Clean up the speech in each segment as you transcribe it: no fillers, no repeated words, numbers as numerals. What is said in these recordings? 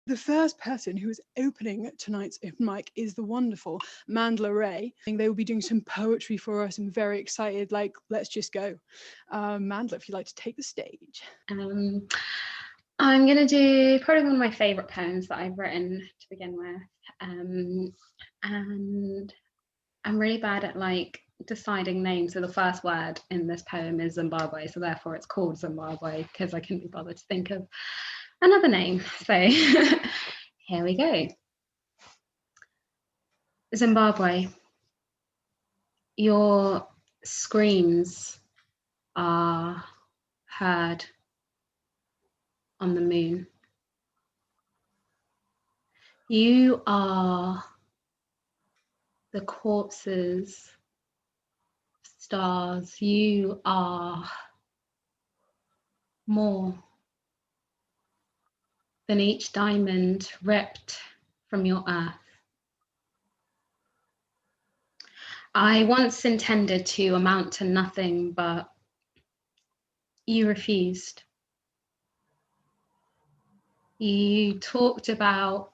The first person who is opening tonight's open mic is the wonderful Mandla Ray. They will be doing some poetry for us. I'm very excited, like, let's just go. Mandla, if you'd like to take the stage. I'm going to do probably one of my favourite poems that I've written to begin with. And I'm really bad at like deciding names. So the first word in this poem is Zimbabwe. So therefore it's called Zimbabwe because I couldn't be bothered to think of another name. So here we go. Zimbabwe, your screams are heard on the moon. You are the corpses, stars. You are more than each diamond ripped from your earth. I once intended to amount to nothing, but you refused. You talked about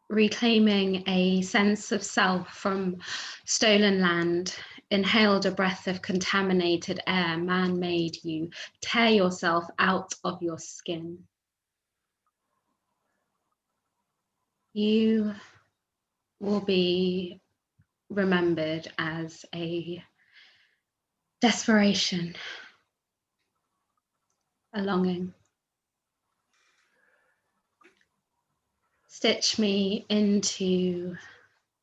reclaiming a sense of self from stolen land, inhaled a breath of contaminated air man made you, tear yourself out of your skin. You will be remembered as a desperation, a longing. Stitch me into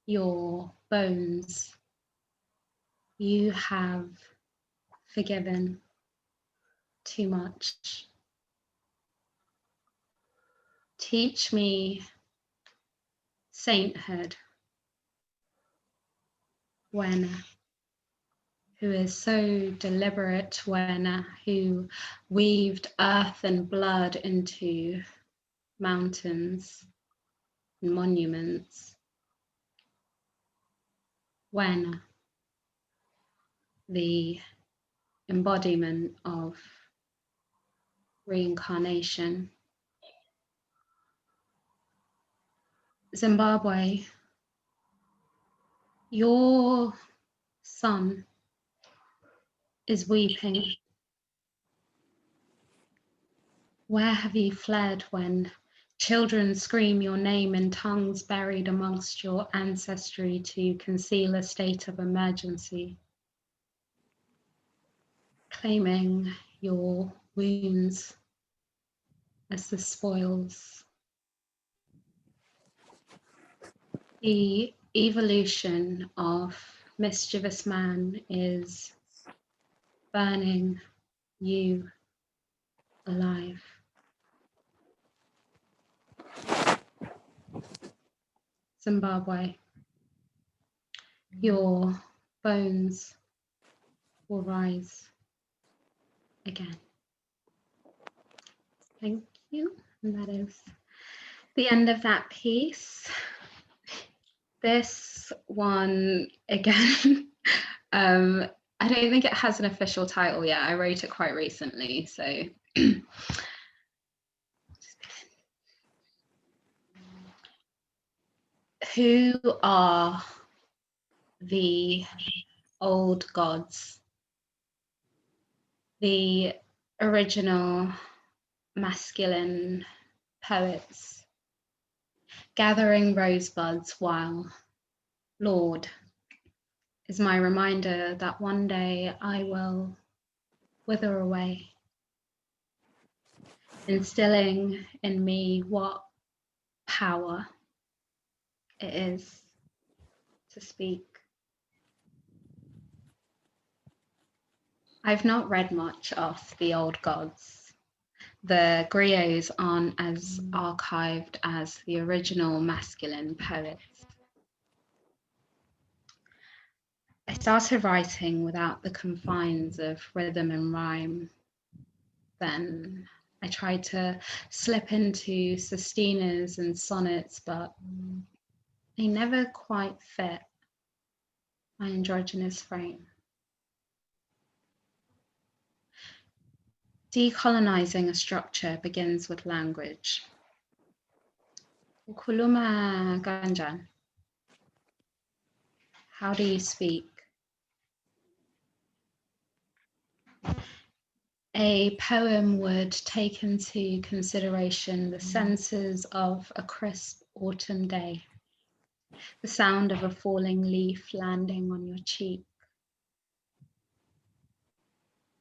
your bones. You have forgiven too much. Teach me sainthood, Wena, who is so deliberate, Wena, who weaved earth and blood into mountains and monuments. Wena, the embodiment of reincarnation. Zimbabwe, your son is weeping. Where have you fled when children scream your name in tongues buried amongst your ancestry to conceal a state of emergency, claiming your wounds as the spoils? The evolution of mischievous man is burning you alive. Zimbabwe, your bones will rise again. Thank you. And that is the end of that piece. This one, again, I don't think it has an official title yet. I wrote it quite recently, so. Who are the old gods? The original masculine poets, gathering rosebuds while Lord is my reminder that one day I will wither away, instilling in me what power it is to speak. I've not read much of the old gods. The griots aren't as archived as the original masculine poets. I started writing without the confines of rhythm and rhyme. Then I tried to slip into sestinas and sonnets, but they never quite fit my androgynous frame. Decolonizing a structure begins with language. Ukuluma Ganjan. How do you speak? A poem would take into consideration the senses of a crisp autumn day, the sound of a falling leaf landing on your cheek.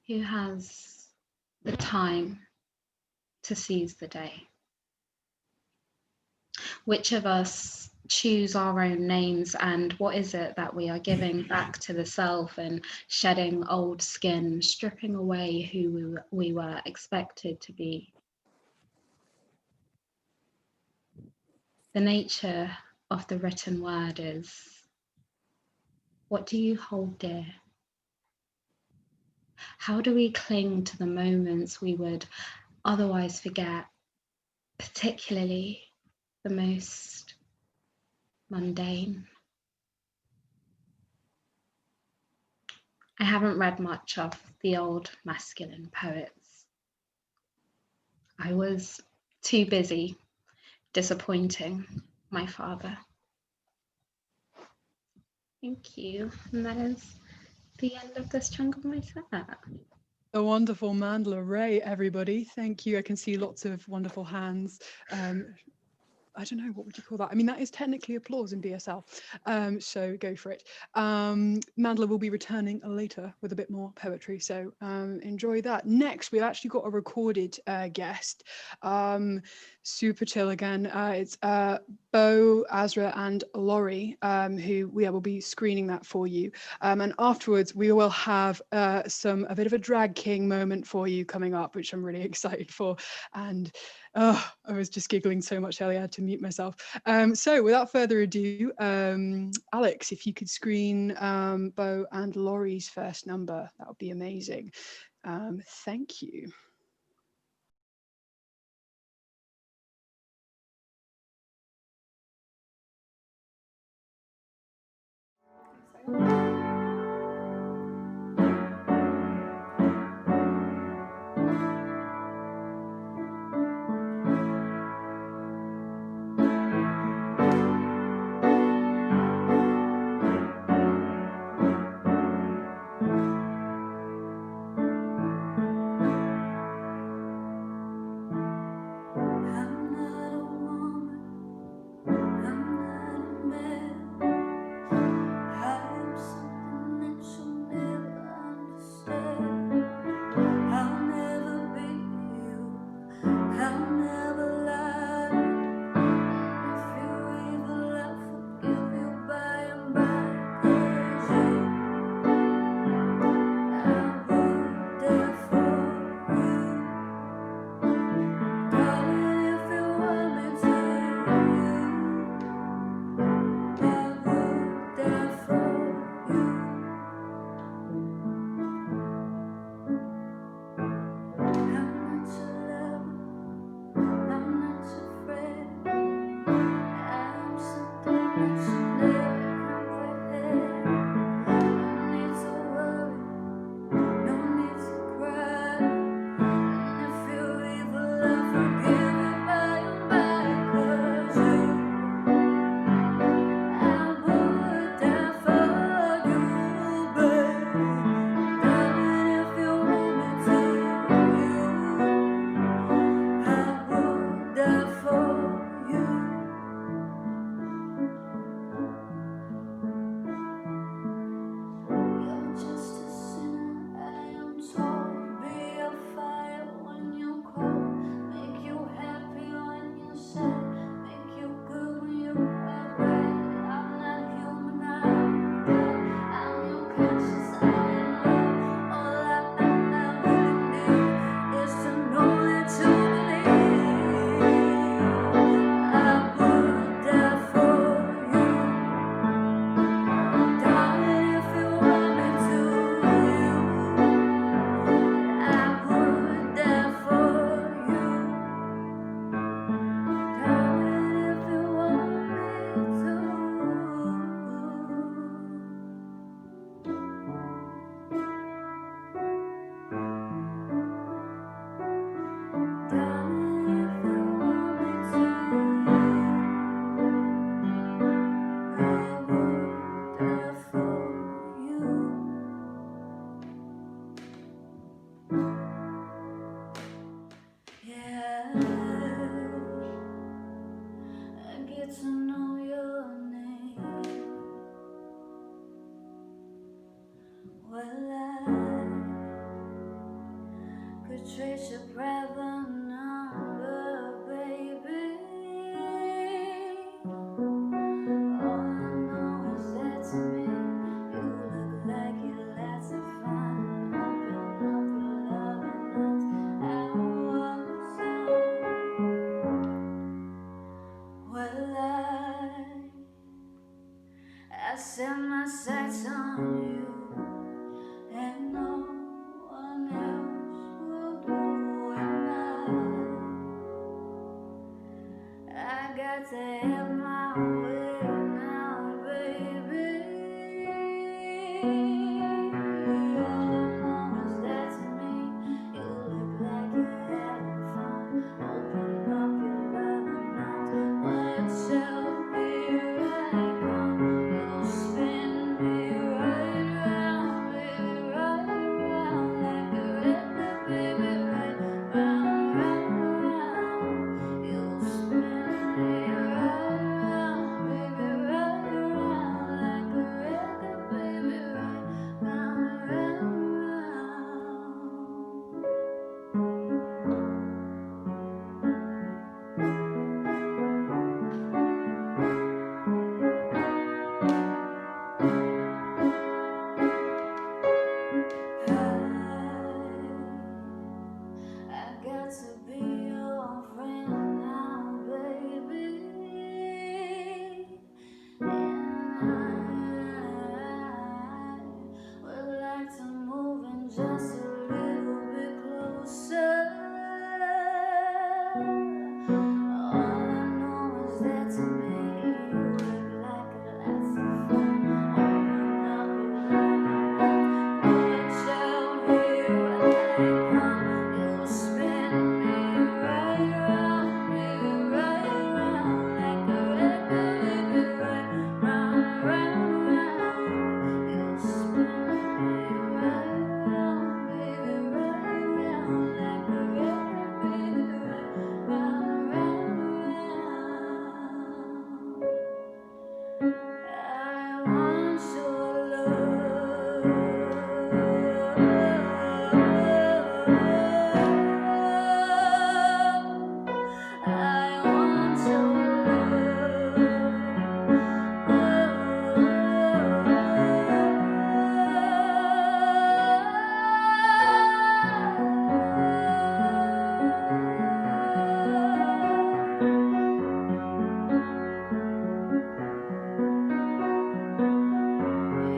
Who has the time to seize the day? Which of us choose our own names, and what is it that we are giving back to the self and shedding old skin, stripping away who we were expected to be? The nature of the written word is, what do you hold dear? How do we cling to the moments we would otherwise forget, particularly the most mundane? I haven't read much of the old masculine poets. I was too busy disappointing my father. Thank you. And that is the end of this chunk of my set. A wonderful Mandla Ray, everybody. Thank you. I can see lots of wonderful hands. I don't know, what would you call that? I mean, that is technically applause in BSL, so go for it. Mandla will be returning later with a bit more poetry, so enjoy that. Next, we've actually got a recorded guest. Super chill again. It's Bo, Azra and Laurie, who we will be screening that for you. And afterwards, we will have a bit of a drag king moment for you coming up, which I'm really excited for. And I was just giggling so much earlier, I had to mute myself. So without further ado, Alex, if you could screen Bo and Laurie's first number, that would be amazing. Thank you. Well, I could trace your private number, baby. All I know is that to me, you look like you're lots of fun. Open up your love and that's how well, I set my sights on you, and no one else will do. And I got to have my way now, baby. All I know is that to me, you look like you're having fun. Open up your loving arms, watch out, here I come. You'll spin me right round, baby, right round like a record, baby, right round, round, round. You'll spin me right round, baby, right round like a record, baby, right round, round, round. I got to be your friend now, baby. And I would like to move in just a little bit closer. All I know is that to me, you look like a lots of fun. Open up your love and watch out, here I come. You'll spin me right round, baby, right round like a record, baby, right round, round, round. You'll spin me right round, baby, right round like a record, baby, right round, round, round. I want your love. I want your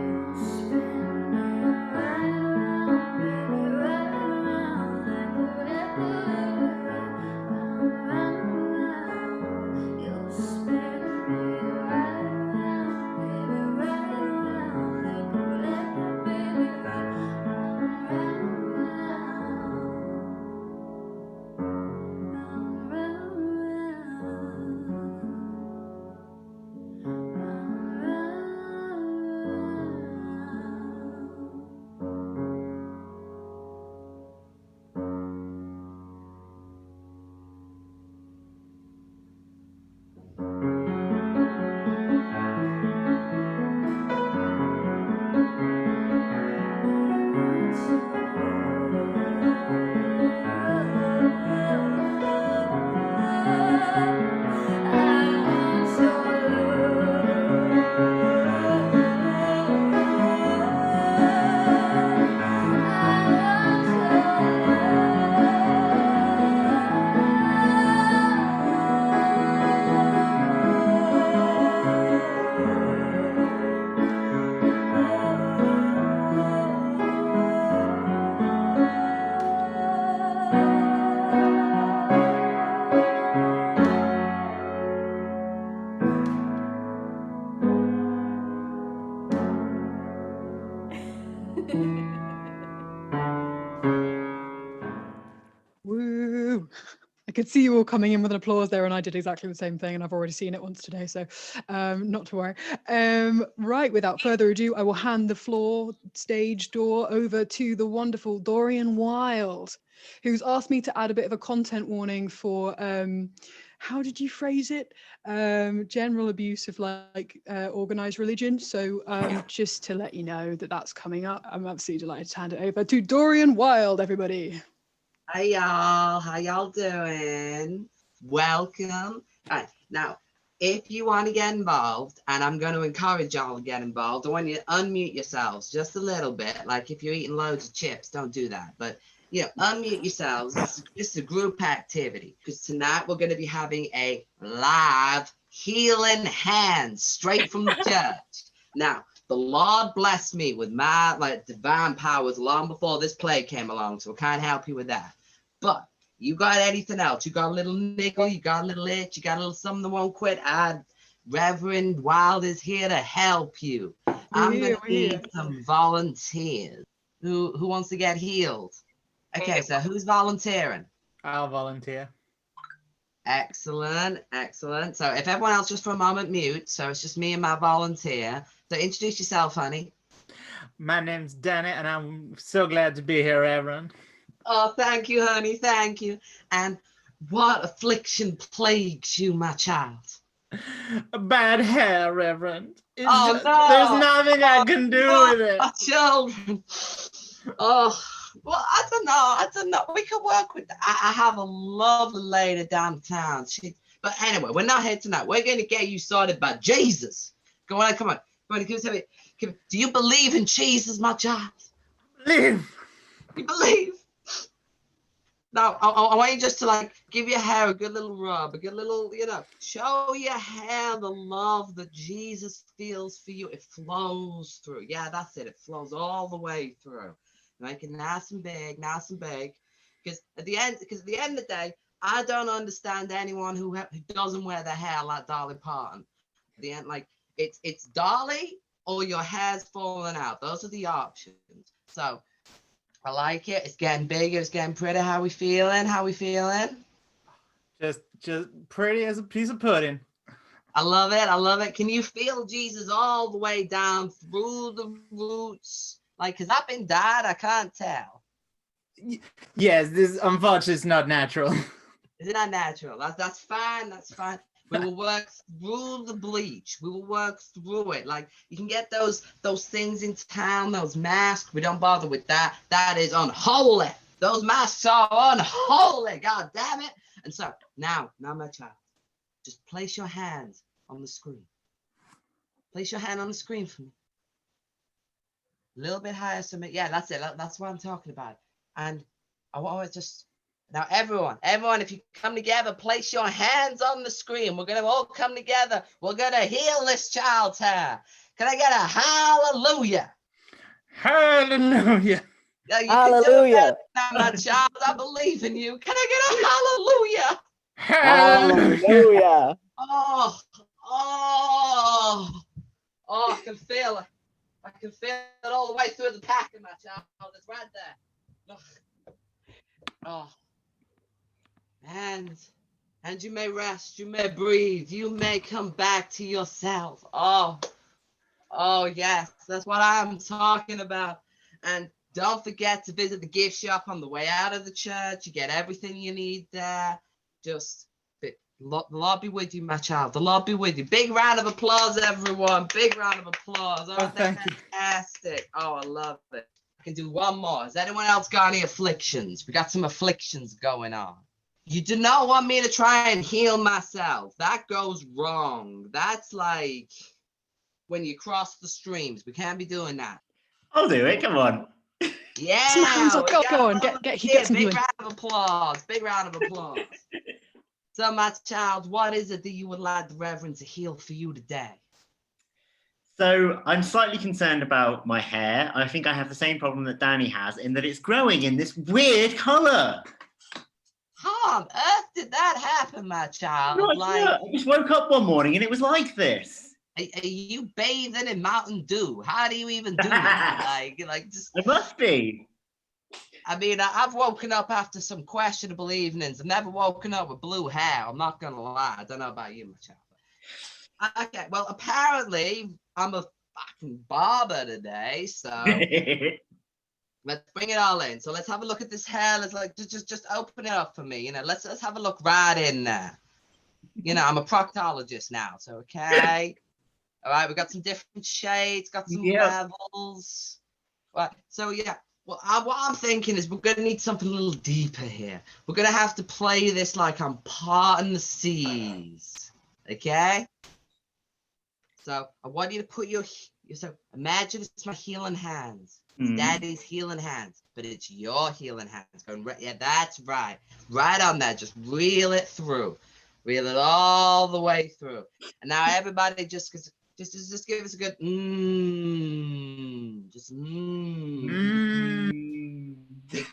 You spin me right around, baby, right around like a record, baby, right round, round. You spin me right around, baby, right around like a record, baby, right round, round, round, round, round, Woo! I could see you all coming in with an applause there, and I did exactly the same thing, and I've already seen it once today, so not to worry. Right, without further ado, I will hand the floor stage door over to the wonderful Dorian Wild, who's asked me to add a bit of a content warning for how did you phrase it? General abuse of like organized religion. So just to let you know that that's coming up, I'm absolutely delighted to hand it over to Dorian Wild, everybody. Hi y'all, how y'all doing? Welcome. All right, now, if you want to get involved, and I'm going to encourage y'all to get involved, I want you to unmute yourselves just a little bit. Like if you're eating loads of chips, don't do that. But unmute yourselves. This is a group activity because tonight we're going to be having a live healing hand straight from the church. Now, the Lord blessed me with my divine powers long before this plague came along, so I can't help you with that. But you got anything else? You got a little nickel, you got a little itch, you got a little something that won't quit. Reverend Wild is here to help you. I'm going to need some volunteers. Who wants to get healed? Okay, so who's volunteering? I'll volunteer. Excellent, excellent. So if everyone else just for a moment mute, so it's just me and my volunteer. So introduce yourself, honey. My name's Danny, and I'm so glad to be here, Reverend. Oh, thank you, honey, thank you. And what affliction plagues you, my child? Bad hair, Reverend. No! There's nothing I can do with it. My children. Oh, well, I don't know. We could work with that. I have a lovely lady downtown. But anyway, we're not here tonight. We're going to get you started by Jesus. Go on, come on. Do you believe in Jesus, my child? Believe. You believe? Now, I want you just to give your hair a good little rub, a good little, show your hair the love that Jesus feels for you. It flows through. Yeah, that's it. It flows all the way through. Make it nice and big, nice and big. Because at the end of the day, I don't understand anyone who doesn't wear their hair like Dolly Parton. At the end, it's Dolly or your hair's falling out. Those are the options. So I like it. It's getting bigger. It's getting pretty. How we feeling? Just pretty as a piece of pudding. I love it. I love it. Can you feel Jesus all the way down through the roots? Because I've been dyed, I can't tell. Yes, this unfortunately is not natural. Is it not natural? That's fine. That's fine. We will work through the bleach. We will work through it. You can get those things in town, those masks. We don't bother with that. That is unholy. Those masks are unholy. God damn it. And so now, my child, just place your hands on the screen. Place your hand on the screen for me. A little bit higher. Yeah, that's it. That's what I'm talking about. And I want to just... Now, everyone, if you come together, place your hands on the screen. We're going to all come together. We're going to heal this child's hair. Can I get a hallelujah? Hallelujah. Yeah, you Hallelujah. Now, my child, I believe in you. Can I get a Hallelujah. hallelujah? Hallelujah. I can feel it. I can feel it all the way through the pack of my child. It's right there. Oh. And you may rest, you may breathe, you may come back to yourself. Oh, yes, that's what I'm talking about. And don't forget to visit the gift shop on the way out of the church. You get everything you need there. Just, the Lord be with you, my child. The Lord be with you. Big round of applause, everyone. Big round of applause. Oh, thank you. Fantastic. Oh, I love it. I can do one more. Has anyone else got any afflictions? We got some afflictions going on. You do not want me to try and heal myself. That goes wrong. That's like when you cross the streams. We can't be doing that. I'll do it. Come on. Yeah. Hands up. Go on. Get some big healing. round of applause. Big round of applause. So, my child, what is it that you would like the Reverend to heal for you today? So I'm slightly concerned about my hair. I think I have the same problem that Danny has in that it's growing in this weird color. How on earth did that happen, my child? I just woke up one morning and it was like this. Are you bathing in Mountain Dew? How do you even do that? Just... I must be. I mean, I've woken up after some questionable evenings. I've never woken up with blue hair. I'm not going to lie. I don't know about you, my child. Okay, well, apparently I'm a fucking barber today, so... Let's bring it all in. So let's have a look at this hair. Let's just open it up for me. Let's have a look right in there. You know, I'm a proctologist now, so okay. All right, we got some different shades, got some levels. Right, so yeah. Well, what I'm thinking is we're going to need something a little deeper here. We're going to have to play this like I'm parting the seas, okay? So I want you to put so imagine it's my healing hands. It's Daddy's healing hands, but it's your healing hands. Going right, yeah, that's right. Right on that. Just reel it through. Reel it all the way through. And now everybody just give us a good just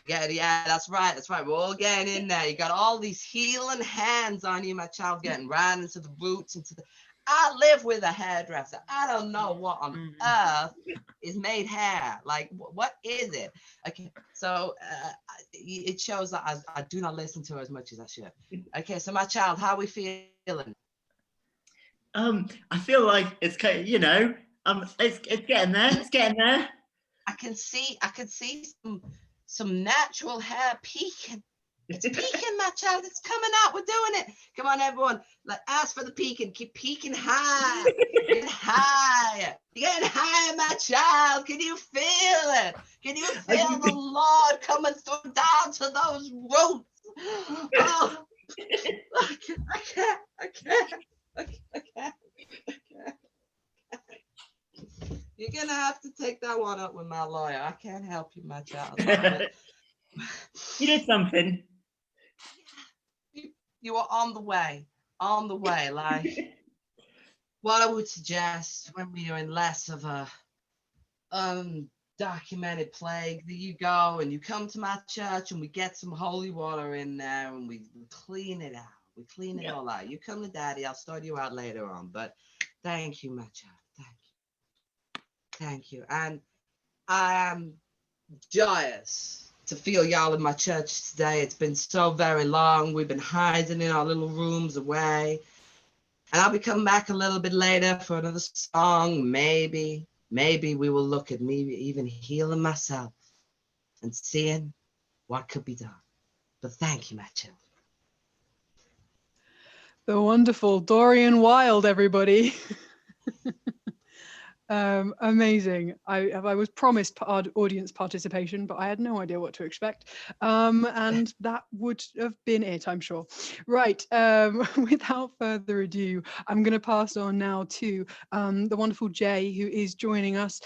Yeah, that's right. That's right. We're all getting in there. You got all these healing hands on you, my child, getting right into the roots, I live with a hairdresser. I don't know what on earth is made hair. Like, what is it? Okay, so it shows that I do not listen to her as much as I should. Okay, so my child, how are we feeling? I feel like it's kind of, it's getting there. It's getting there. I can see some natural hair peeking. It's peeking, my child. It's coming out. We're doing it. Come on, everyone. Like, ask for the peeking. Keep peeking high. Get higher. You're getting higher, my child. Can you feel it? Can you feel the Lord coming through down to those roots? Oh, I can't. You're gonna have to take that one up with my lawyer. I can't help you, my child. You did something. You are on the way. Like, what I would suggest when we are in less of a documented plague, that you go and you come to my church and we get some holy water in there and we clean it out. We clean it all out. You come to Daddy. I'll start you out later on. But thank you, my child. Thank you. And I am joyous to feel y'all in my church today. It's been so very long. We've been hiding in our little rooms away. And I'll be coming back a little bit later for another song. Maybe we will look at me even healing myself and seeing what could be done. But thank you, my children. The wonderful Dorian Wilde, everybody. Amazing. I was promised audience participation, but I had no idea what to expect. And that would have been it, I'm sure. Right. Without further ado, I'm going to pass on now to the wonderful Jay, who is joining us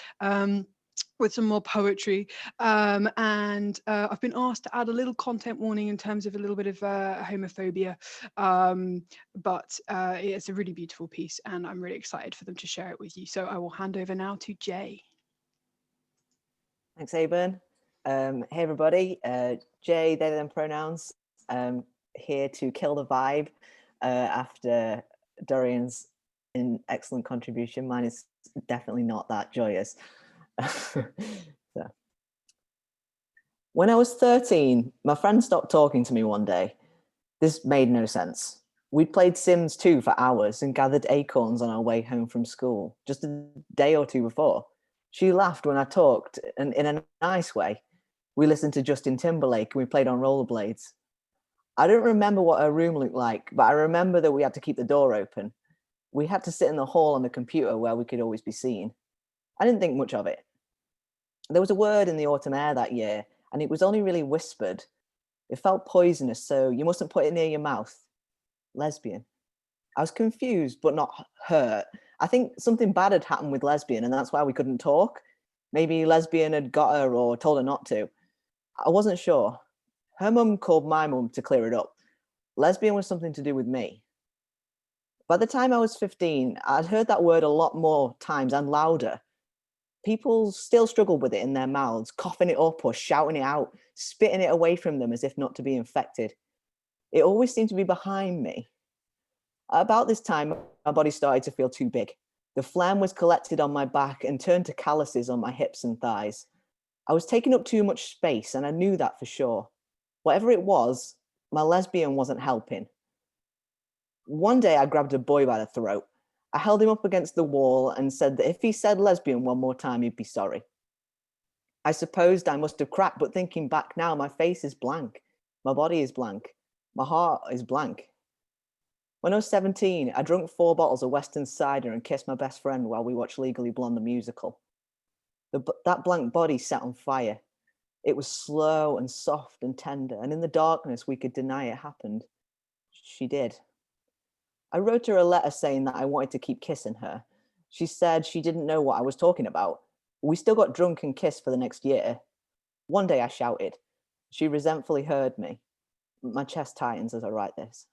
with some more poetry. And I've been asked to add a little content warning in terms of a little bit of homophobia. But it's a really beautiful piece and I'm really excited for them to share it with you. So I will hand over now to Jay. Thanks, Aben. Hey, everybody. Jay, they, them pronouns. Here to kill the vibe after Dorian's excellent contribution. Mine is definitely not that joyous. So. When I was 13, my friend stopped talking to me one day. This made no sense. We'd played Sims 2 for hours and gathered acorns on our way home from school just a day or two before. She laughed when I talked, and in a nice way. We listened to Justin Timberlake and we played on rollerblades. I don't remember what her room looked like, but I remember that we had to keep the door open. We had to sit in the hall on the computer where we could always be seen. I didn't think much of it. There was a word in the autumn air that year, and it was only really whispered. It felt poisonous, so you mustn't put it near your mouth. Lesbian. I was confused, but not hurt. I think something bad had happened with lesbian, and that's why we couldn't talk. Maybe lesbian had got her or told her not to. I wasn't sure. Her mum called my mum to clear it up. Lesbian was something to do with me. By the time I was 15, I'd heard that word a lot more times and louder. People still struggled with it in their mouths, coughing it up or shouting it out, spitting it away from them as if not to be infected. It always seemed to be behind me. About this time, my body started to feel too big. The phlegm was collected on my back and turned to calluses on my hips and thighs. I was taking up too much space, and I knew that for sure. Whatever it was, my lesbian wasn't helping. One day, I grabbed a boy by the throat. I held him up against the wall and said that if he said lesbian one more time, he'd be sorry. I supposed I must have cracked, but thinking back now, my face is blank. My body is blank. My heart is blank. When I was 17, I drank 4 bottles of Western cider and kissed my best friend while we watched Legally Blonde the musical. That blank body set on fire. It was slow and soft and tender, and in the darkness we could deny it happened. She did. I wrote her a letter saying that I wanted to keep kissing her. She said she didn't know what I was talking about. We still got drunk and kissed for the next year. One day I shouted. She resentfully heard me. My chest tightens as I write this.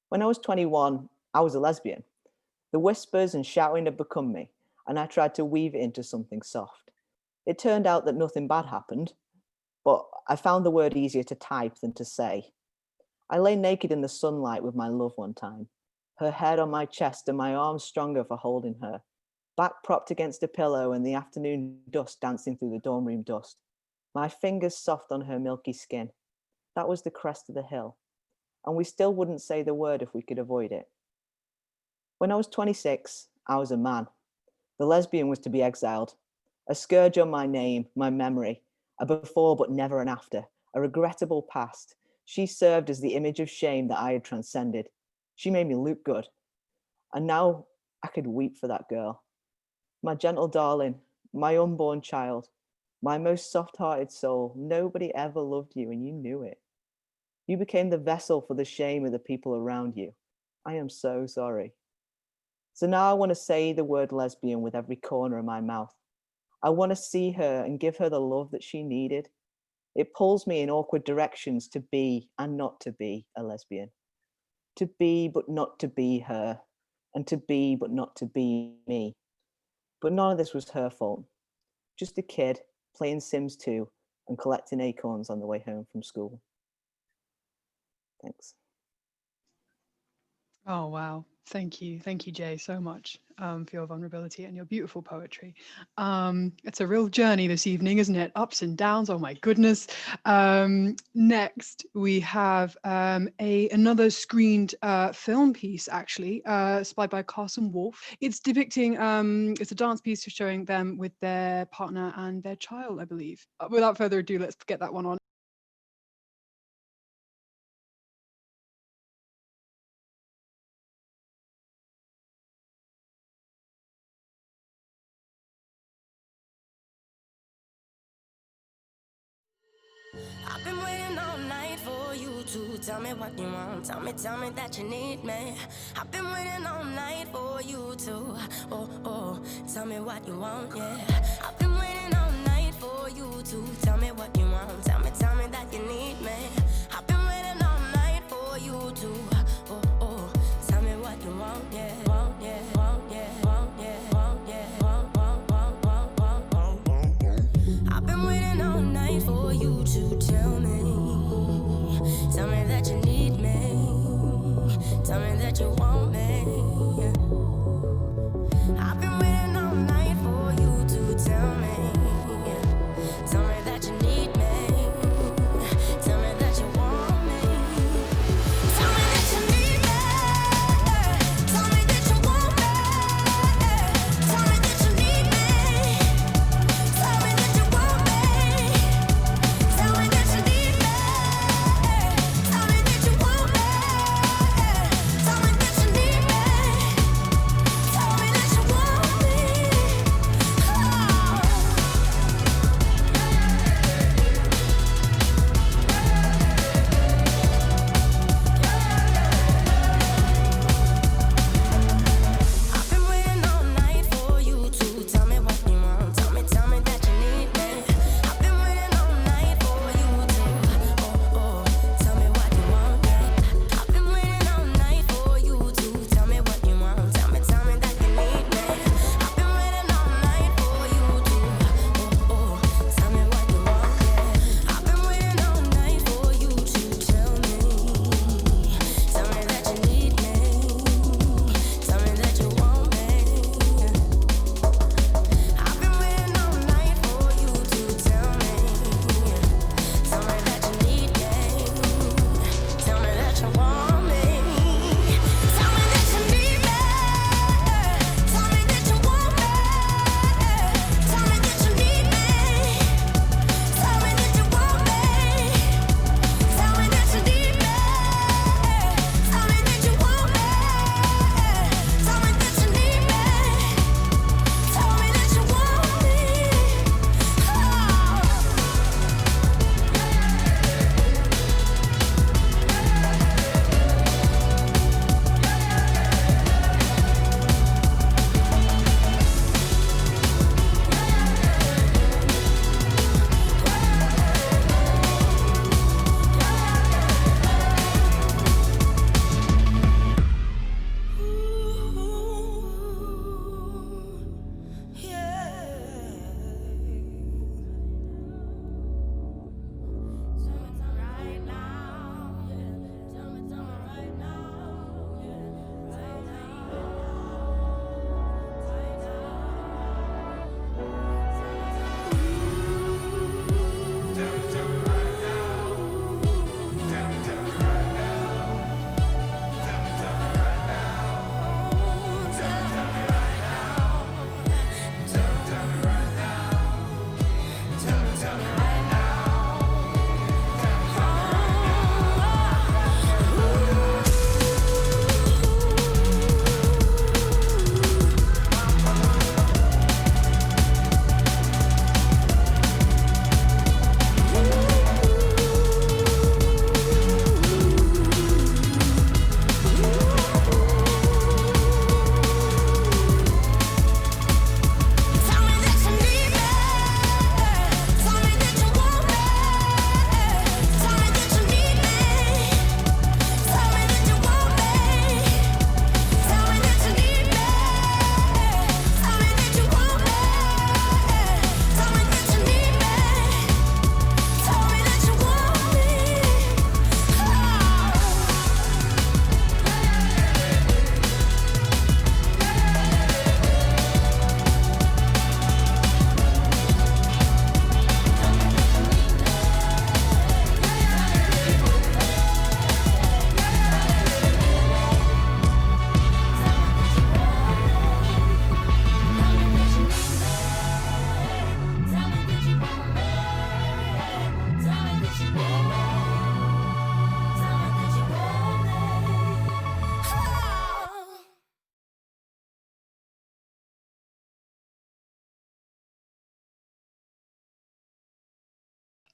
When I was 21, I was a lesbian. The whispers and shouting had become me, and I tried to weave it into something soft. It turned out that nothing bad happened, but I found the word easier to type than to say. I lay naked in the sunlight with my love one time, her head on my chest and my arms stronger for holding her, back propped against a pillow and the afternoon dust dancing through the dorm room dust, my fingers soft on her milky skin. That was the crest of the hill, and we still wouldn't say the word if we could avoid it. When I was 26, I was a man. The lesbian was to be exiled, a scourge on my name, my memory, a before but never an after, a regrettable past. She served as the image of shame that I had transcended. She made me look good. And now I could weep for that girl. My gentle darling, my unborn child, my most soft-hearted soul. Nobody ever loved you and you knew it. You became the vessel for the shame of the people around you. I am so sorry. So now I want to say the word lesbian with every corner of my mouth. I want to see her and give her the love that she needed. It pulls me in awkward directions to be and not to be a lesbian. To be but not to be her, and to be but not to be me. But none of this was her fault. Just a kid playing Sims 2 and collecting acorns on the way home from school. Thanks. Oh, wow. Thank you, Jay, so much for your vulnerability and your beautiful poetry. It's a real journey this evening, isn't it? Ups and downs, oh my goodness. Next, we have another screened film piece, actually, supplied by Carson Wolf. It's depicting, it's a dance piece showing them with their partner and their child, I believe. Without further ado, let's get that one on. I've been waiting all night for you to tell me what you want. Tell me that you need me. I've been waiting all night for you to, tell me what you want, yeah. I've been waiting all night for you to tell me what you want. Tell me that you need me. I've been waiting all night for you to, tell me what you want, yeah. Want, yeah, want, yeah, want, yeah, want, yeah, want. I've been waiting all night for you to tell me that you need me. Tell me that you want me. I've been waiting all night for you to tell me that you need me. Tell me that you want me. Tell me that you need me. Tell me that you want me. Tell me that you need me. Tell me that you want me. Tell me that you need me. Tell me that you want me. Tell me that you need me.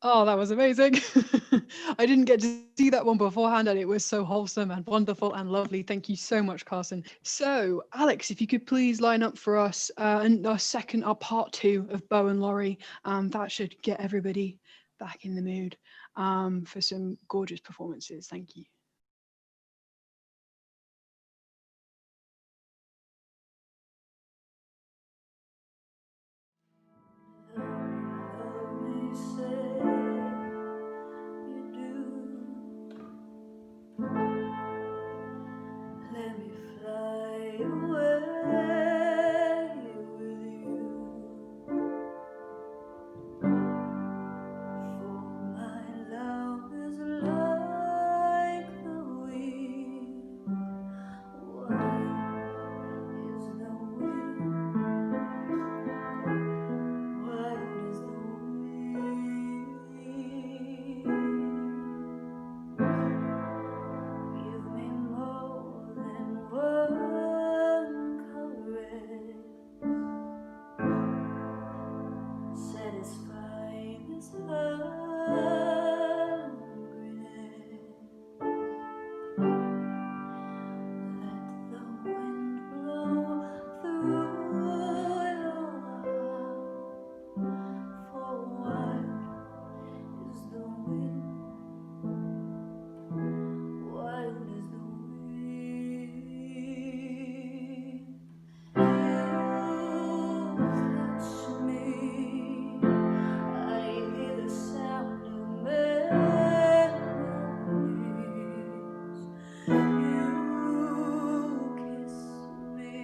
Oh, that was amazing. I didn't get to see that one beforehand, and it was so wholesome and wonderful and lovely. Thank you so much, Carson. So, Alex, if you could please line up for us and our part 2 of Bo and Laurie. That should get everybody back in the mood for some gorgeous performances. Thank you. Love me, say you do. Let me fly away with you. For my love is like the wind. Wild is the wind. Wild is the wind. Give me more than one caress. Satisfy this hungriness. Let the wind blow through your heart. For wild is the wind. Wild is the wind. You touch me. I hear the sound of melodies. You kiss me.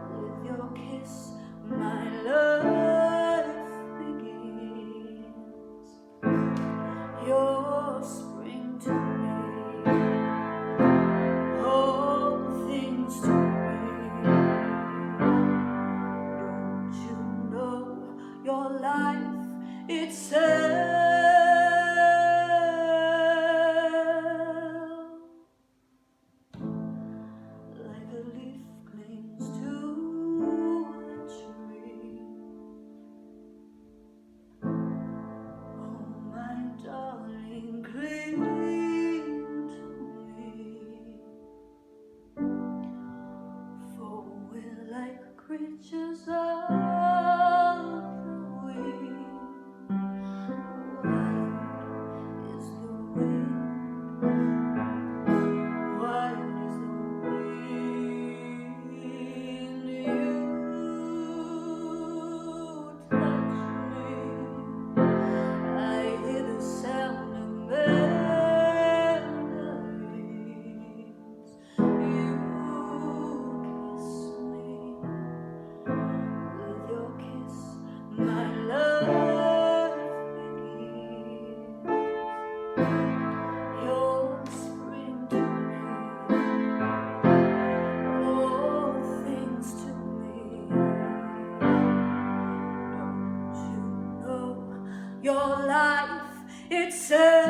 With your kiss, my life begins. Your spring to me, all things to me. Don't you know your life itself? Like a leaf clings to a tree. Oh, my darling, cling to me. For we're like creatures of the wind. Wild is the wind. Wild is the wind. You touch me. I hear the sound of melodies. You kiss me. With your kiss, my life begins. Your spring to me, all things to me. Don't you know your life itself?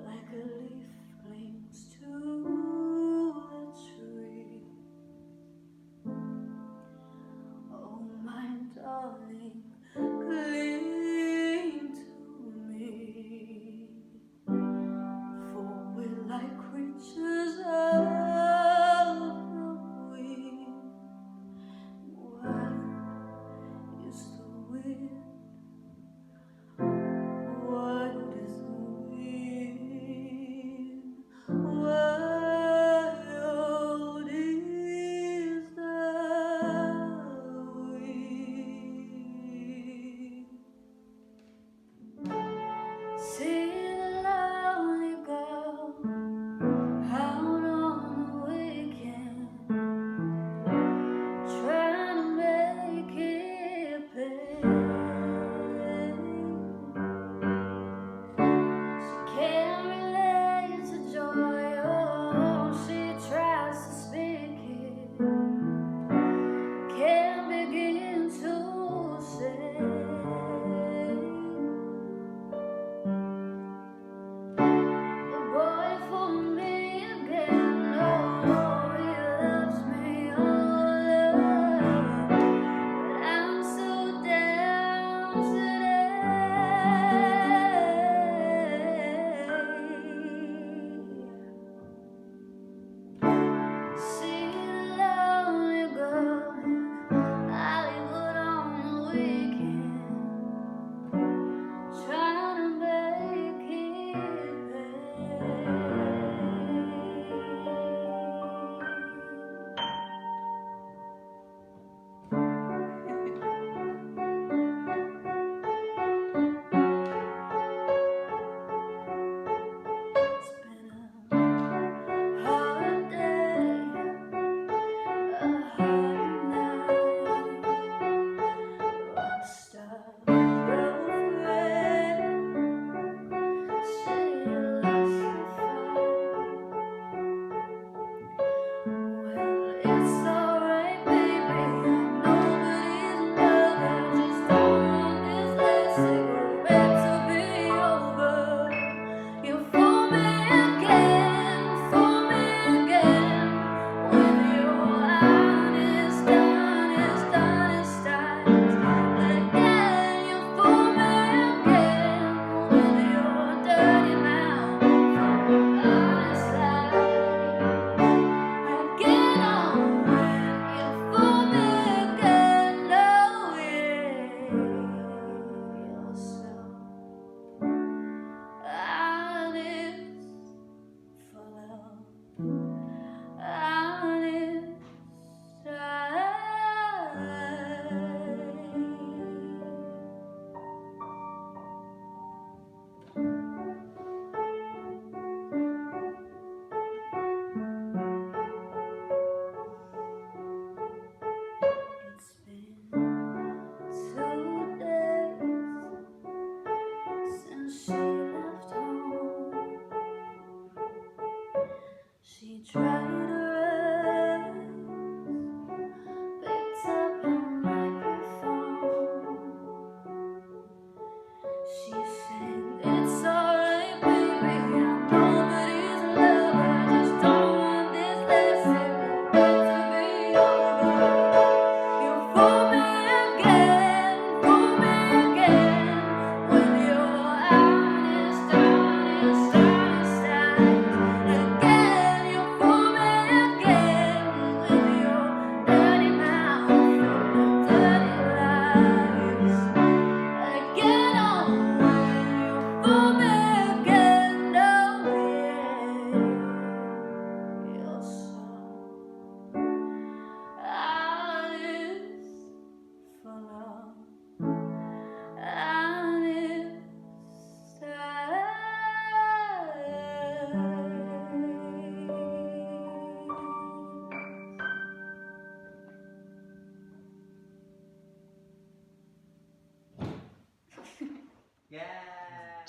Like a leaf clings to a tree. Oh, my darling, cling to me. For we're like creatures of the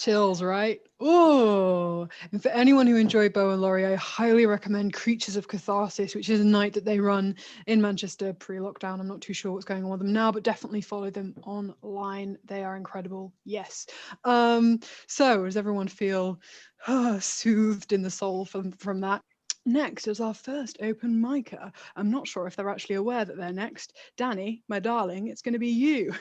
Chills, right? Oh, and for anyone who enjoyed Bo and Laurie, I highly recommend Creatures of Catharsis, which is a night that they run in Manchester pre-lockdown. I'm not too sure what's going on with them now, but definitely follow them online. They are incredible. Yes. So does everyone feel soothed in the soul from that? Next is our first open micer. I'm not sure if they're actually aware that they're next. Danny, my darling, it's going to be you.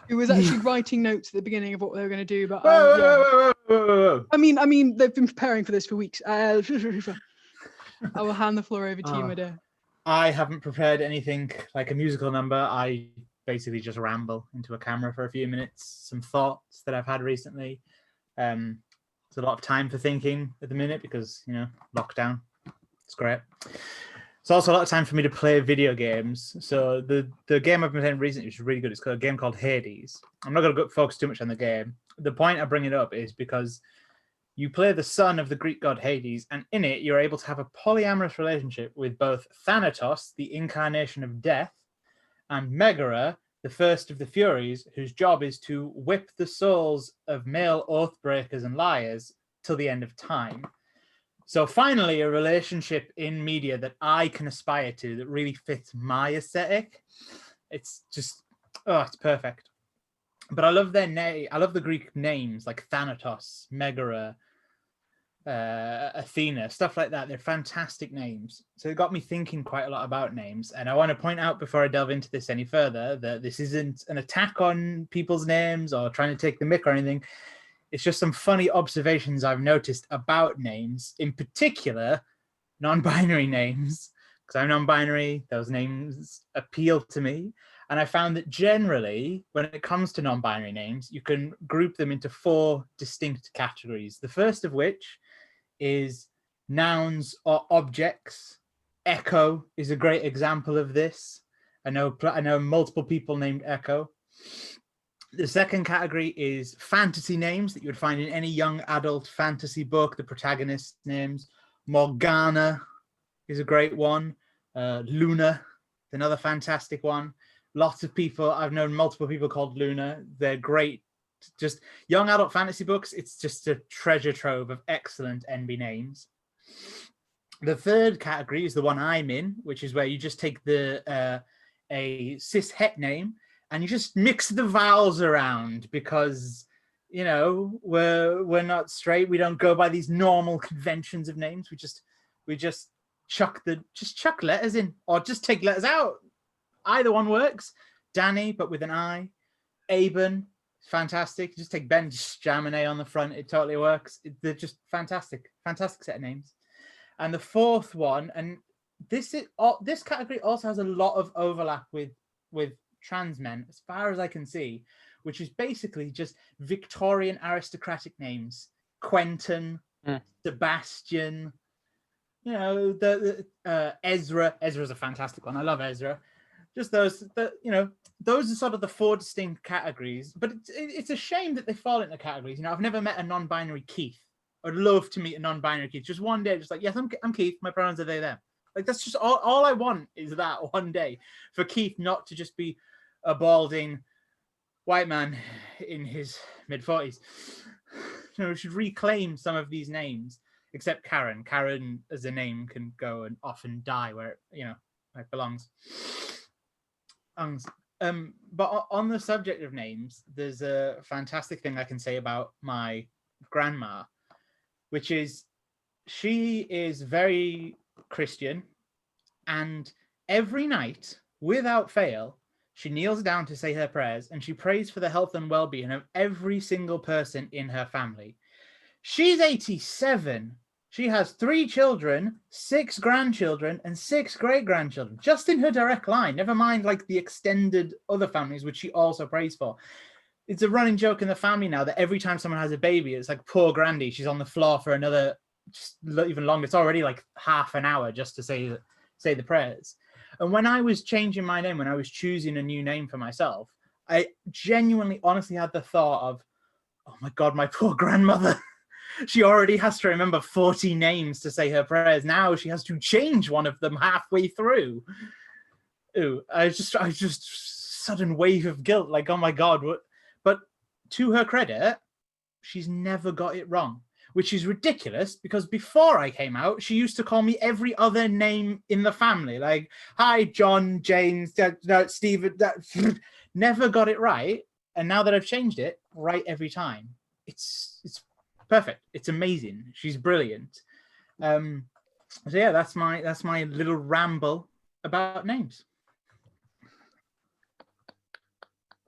Who was actually writing notes at the beginning of what they were going to do, but yeah. I mean, they've been preparing for this for weeks. I will hand the floor over to you, my dear. I haven't prepared anything like a musical number. I basically just ramble into a camera for a few minutes, some thoughts that I've had recently. There's a lot of time for thinking at the minute because, you know, lockdown. It's great. It's also a lot of time for me to play video games. So the game I've been playing recently, which is really good, it's a game called Hades. I'm not going to focus too much on the game. The point I bring it up is because you play the son of the Greek god Hades, and in it, you're able to have a polyamorous relationship with both Thanatos, the incarnation of death, and Megara, the first of the Furies, whose job is to whip the souls of male oath breakers and liars till the end of time. So finally, a relationship in media that I can aspire to that really fits my aesthetic. It's just, it's perfect. But I love their name. I love the Greek names like Thanatos, Megara, Athena, stuff like that. They're fantastic names. So it got me thinking quite a lot about names. And I want to point out before I delve into this any further that this isn't an attack on people's names or trying to take the mick or anything. It's just some funny observations I've noticed about names, in particular, non-binary names. Because I'm non-binary, those names appeal to me. And I found that generally, when it comes to non-binary names, you can group them into 4 distinct categories. The first of which is nouns or objects. Echo is a great example of this. I know multiple people named Echo. The second category is fantasy names that you would find in any young adult fantasy book, the protagonist's names. Morgana is a great one. Luna, another fantastic one. Lots of people, I've known multiple people called Luna. They're great. Just young adult fantasy books, it's just a treasure trove of excellent NB names. The third category is the one I'm in, which is where you just take a cis het name and you just mix the vowels around because, you know, we're not straight. We don't go by these normal conventions of names. We just chuck letters in or just take letters out. Either one works. Danny, but with an I. Aben, fantastic. Just take Ben, just jam an A on the front. It totally works. They're just fantastic set of names. And the fourth one, and this category also has a lot of overlap with trans men, as far as I can see, which is basically just Victorian aristocratic names. Quentin, Sebastian, you know, the Ezra. Ezra's a fantastic one. I love Ezra. Just those are sort of the 4 distinct categories. But it's a shame that they fall into categories. You know, I've never met a non-binary Keith. I'd love to meet a non-binary Keith. Just one day, just like, yes, I'm Keith. My pronouns are they, them. Like, that's just all I want is that one day for Keith not to just be a balding white man in his mid-40s. You know, we should reclaim some of these names, except Karen. Karen as a name can go and often die where it belongs. But on the subject of names, there's a fantastic thing I can say about my grandma, which is she is very Christian, and every night, without fail, she kneels down to say her prayers and she prays for the health and well-being of every single person in her family. She's 87. She has 3 children, 6 grandchildren, and 6 great-grandchildren, just in her direct line, never mind like the extended other families, which she also prays for. It's a running joke in the family now that every time someone has a baby, it's like, poor Grandy, she's on the floor for another, just even longer. It's already like half an hour just to say the prayers. And when I was changing my name, when I was choosing a new name for myself, I genuinely, honestly had the thought of, oh my God, my poor grandmother. She already has to remember 40 names to say her prayers. Now she has to change one of them halfway through. Ooh, I just sudden wave of guilt, like, oh my God. What? But to her credit, she's never got it wrong, which is ridiculous because before I came out, she used to call me every other name in the family. Like, hi, John, James, Stephen, never got it right. And now that I've changed it, right every time. It's perfect. It's amazing. She's brilliant. So yeah, that's my little ramble about names.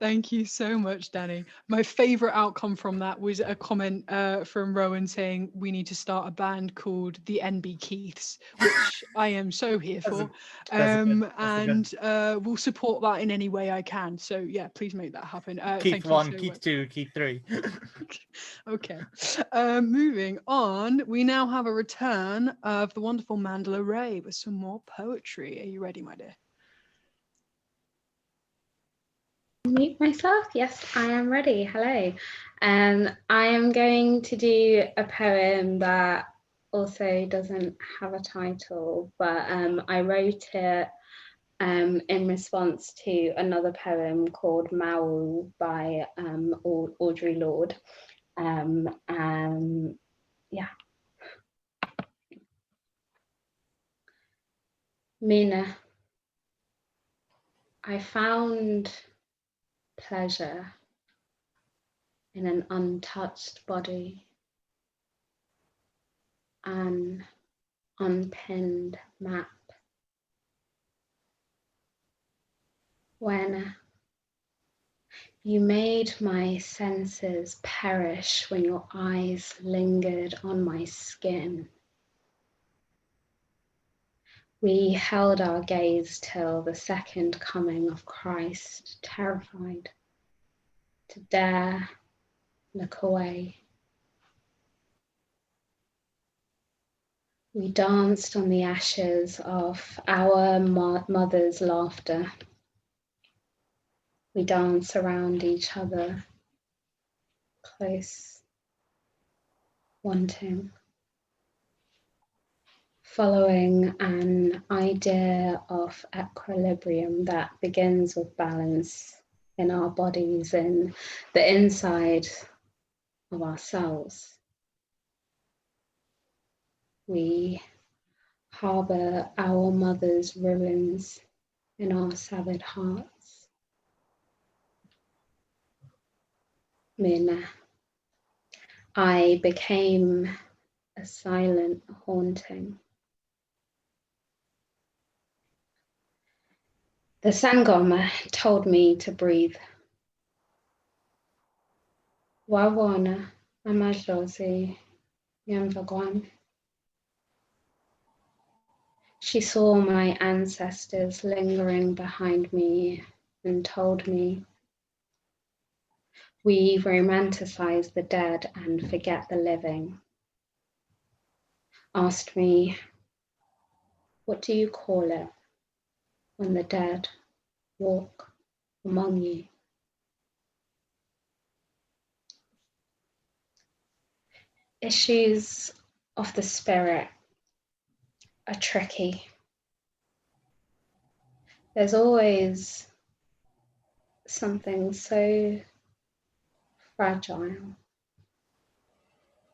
Thank you so much, Danny. My favorite outcome from that was a comment from Rowan saying we need to start a band called the NB Keiths, which I am so here for. And we'll support that in any way I can. So yeah, please make that happen. Keith 1, Keith 2, Keith 3. Okay. Moving on, we now have a return of the wonderful Mandela Ray with some more poetry. Are you ready, my dear? Mute myself. Yes, I am ready. Hello. I am going to do a poem that also doesn't have a title, but I wrote it in response to another poem called Mau by Audre Lorde. Yeah. Mina, I found pleasure in an untouched body, an unpinned map. When you made my senses perish when your eyes lingered on my skin. We held our gaze till the second coming of Christ, terrified to dare look away. We danced on the ashes of our mother's laughter. We danced around each other, close, wanting, following an idea of equilibrium that begins with balance in our bodies, in the inside of ourselves. We harbour our mother's ruins in our severed hearts. Mina, I became a silent haunting. The Sangoma told me to breathe. Wawana amadlozi yamvagwan. She saw my ancestors lingering behind me and told me, we romanticize the dead and forget the living. Asked me, what do you call it when the dead walk among you? Issues of the spirit are tricky. There's always something so fragile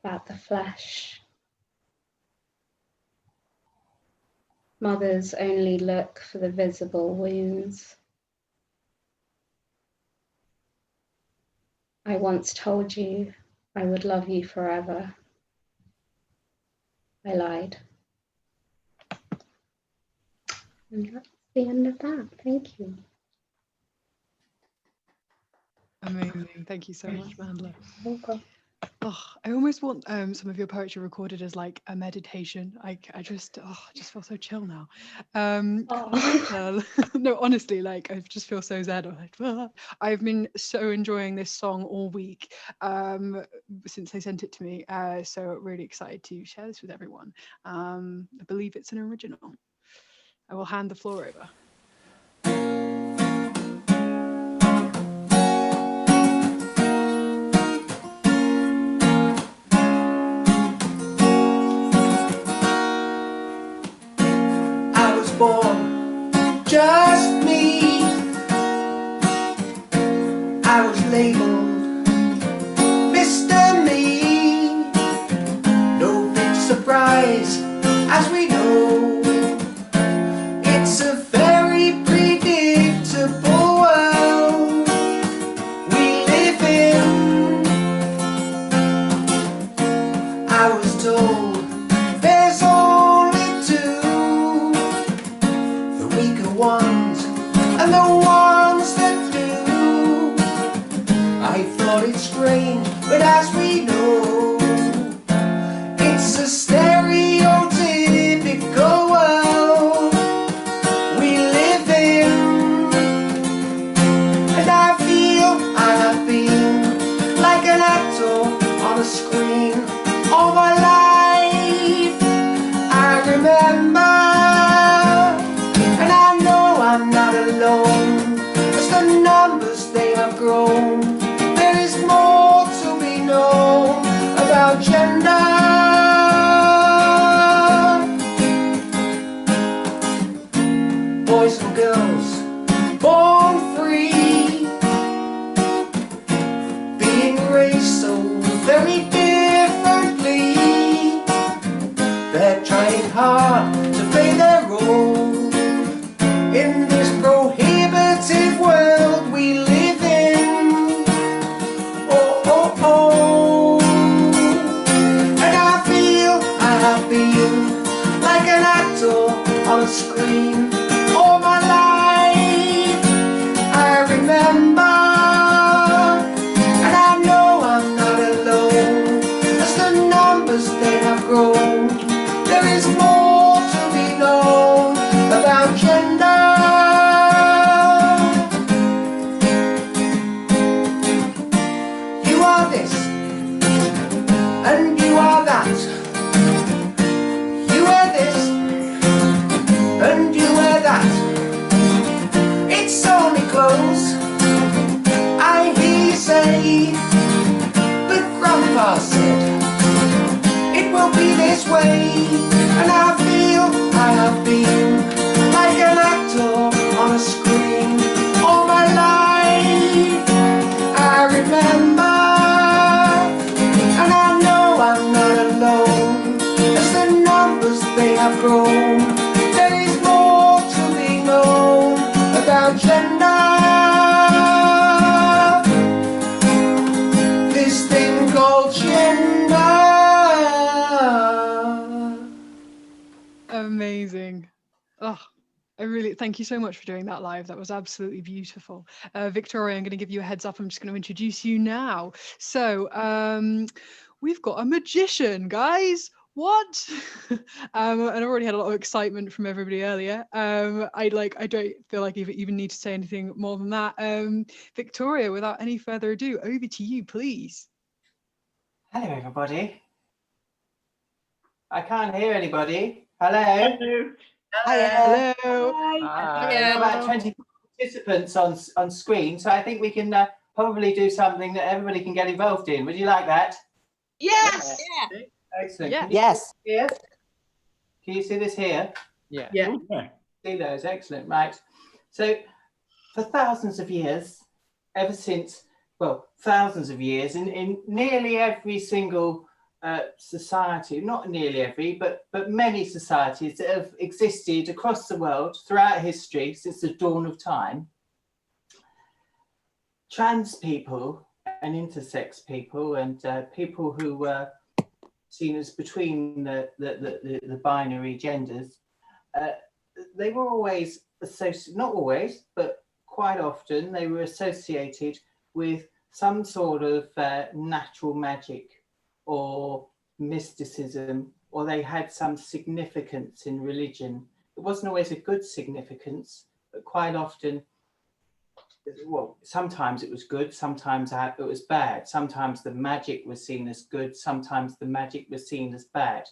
about the flesh. Mothers only look for the visible wounds. I once told you I would love you forever. I lied. And that's the end of that. Thank you. Amazing. Thank you so much, Mandela. Okay. Oh, I almost want some of your poetry recorded as like a meditation. I just feel so chill now. No, honestly, like I just feel so zen. I'm like, I've been so enjoying this song all week since they sent it to me. So really excited to share this with everyone. I believe it's an original. I will hand the floor over. Born just me. I was labeled Mr. Me. are to play their role in this prohibited world we live in. Oh, oh, oh. And I have been like an actor on a screen all my life. I remember, and I know I'm not alone, as the numbers they have grown. There is more to be known about gender. You are this, and you are that. You wear this, and you wear that. It's only clothes, I hear you say, but Grandpa said it will be this way. And I feel I have been like an actor on a screen all my life. I remember, and I know I'm not alone, as the numbers they have grown. There is more to be known about gender. This thing called gender. Amazing. Oh, I really thank you so much for doing that live. That was absolutely beautiful. Victoria, I'm going to give you a heads up. I'm just going to introduce you now. So we've got a magician, guys. What? And I already had a lot of excitement from everybody earlier. I don't feel like I even need to say anything more than that. Victoria, without any further ado, over to you, please. Hello, everybody. I can't hear anybody. Hello. Hello. Hello. We've got about 20 participants on screen, so I think we can probably do something that everybody can get involved in. Would you like that? Yes. Yeah. Excellent. Yeah. Can you Yes. see this here? Can you see this here? Yeah. Yeah. Yeah. See those? Excellent. Right. So for thousands of years, ever since, well, thousands of years, in nearly every single society, not nearly every, but many societies that have existed across the world throughout history since the dawn of time, trans people and intersex people and people who were seen as between the binary genders, they were always associated, not always, but quite often they were associated with some sort of natural magic or mysticism, or they had some significance in religion. It wasn't always a good significance, but quite often, well, sometimes it was good, sometimes it was bad. Sometimes the magic was seen as good, sometimes the magic was seen as bad.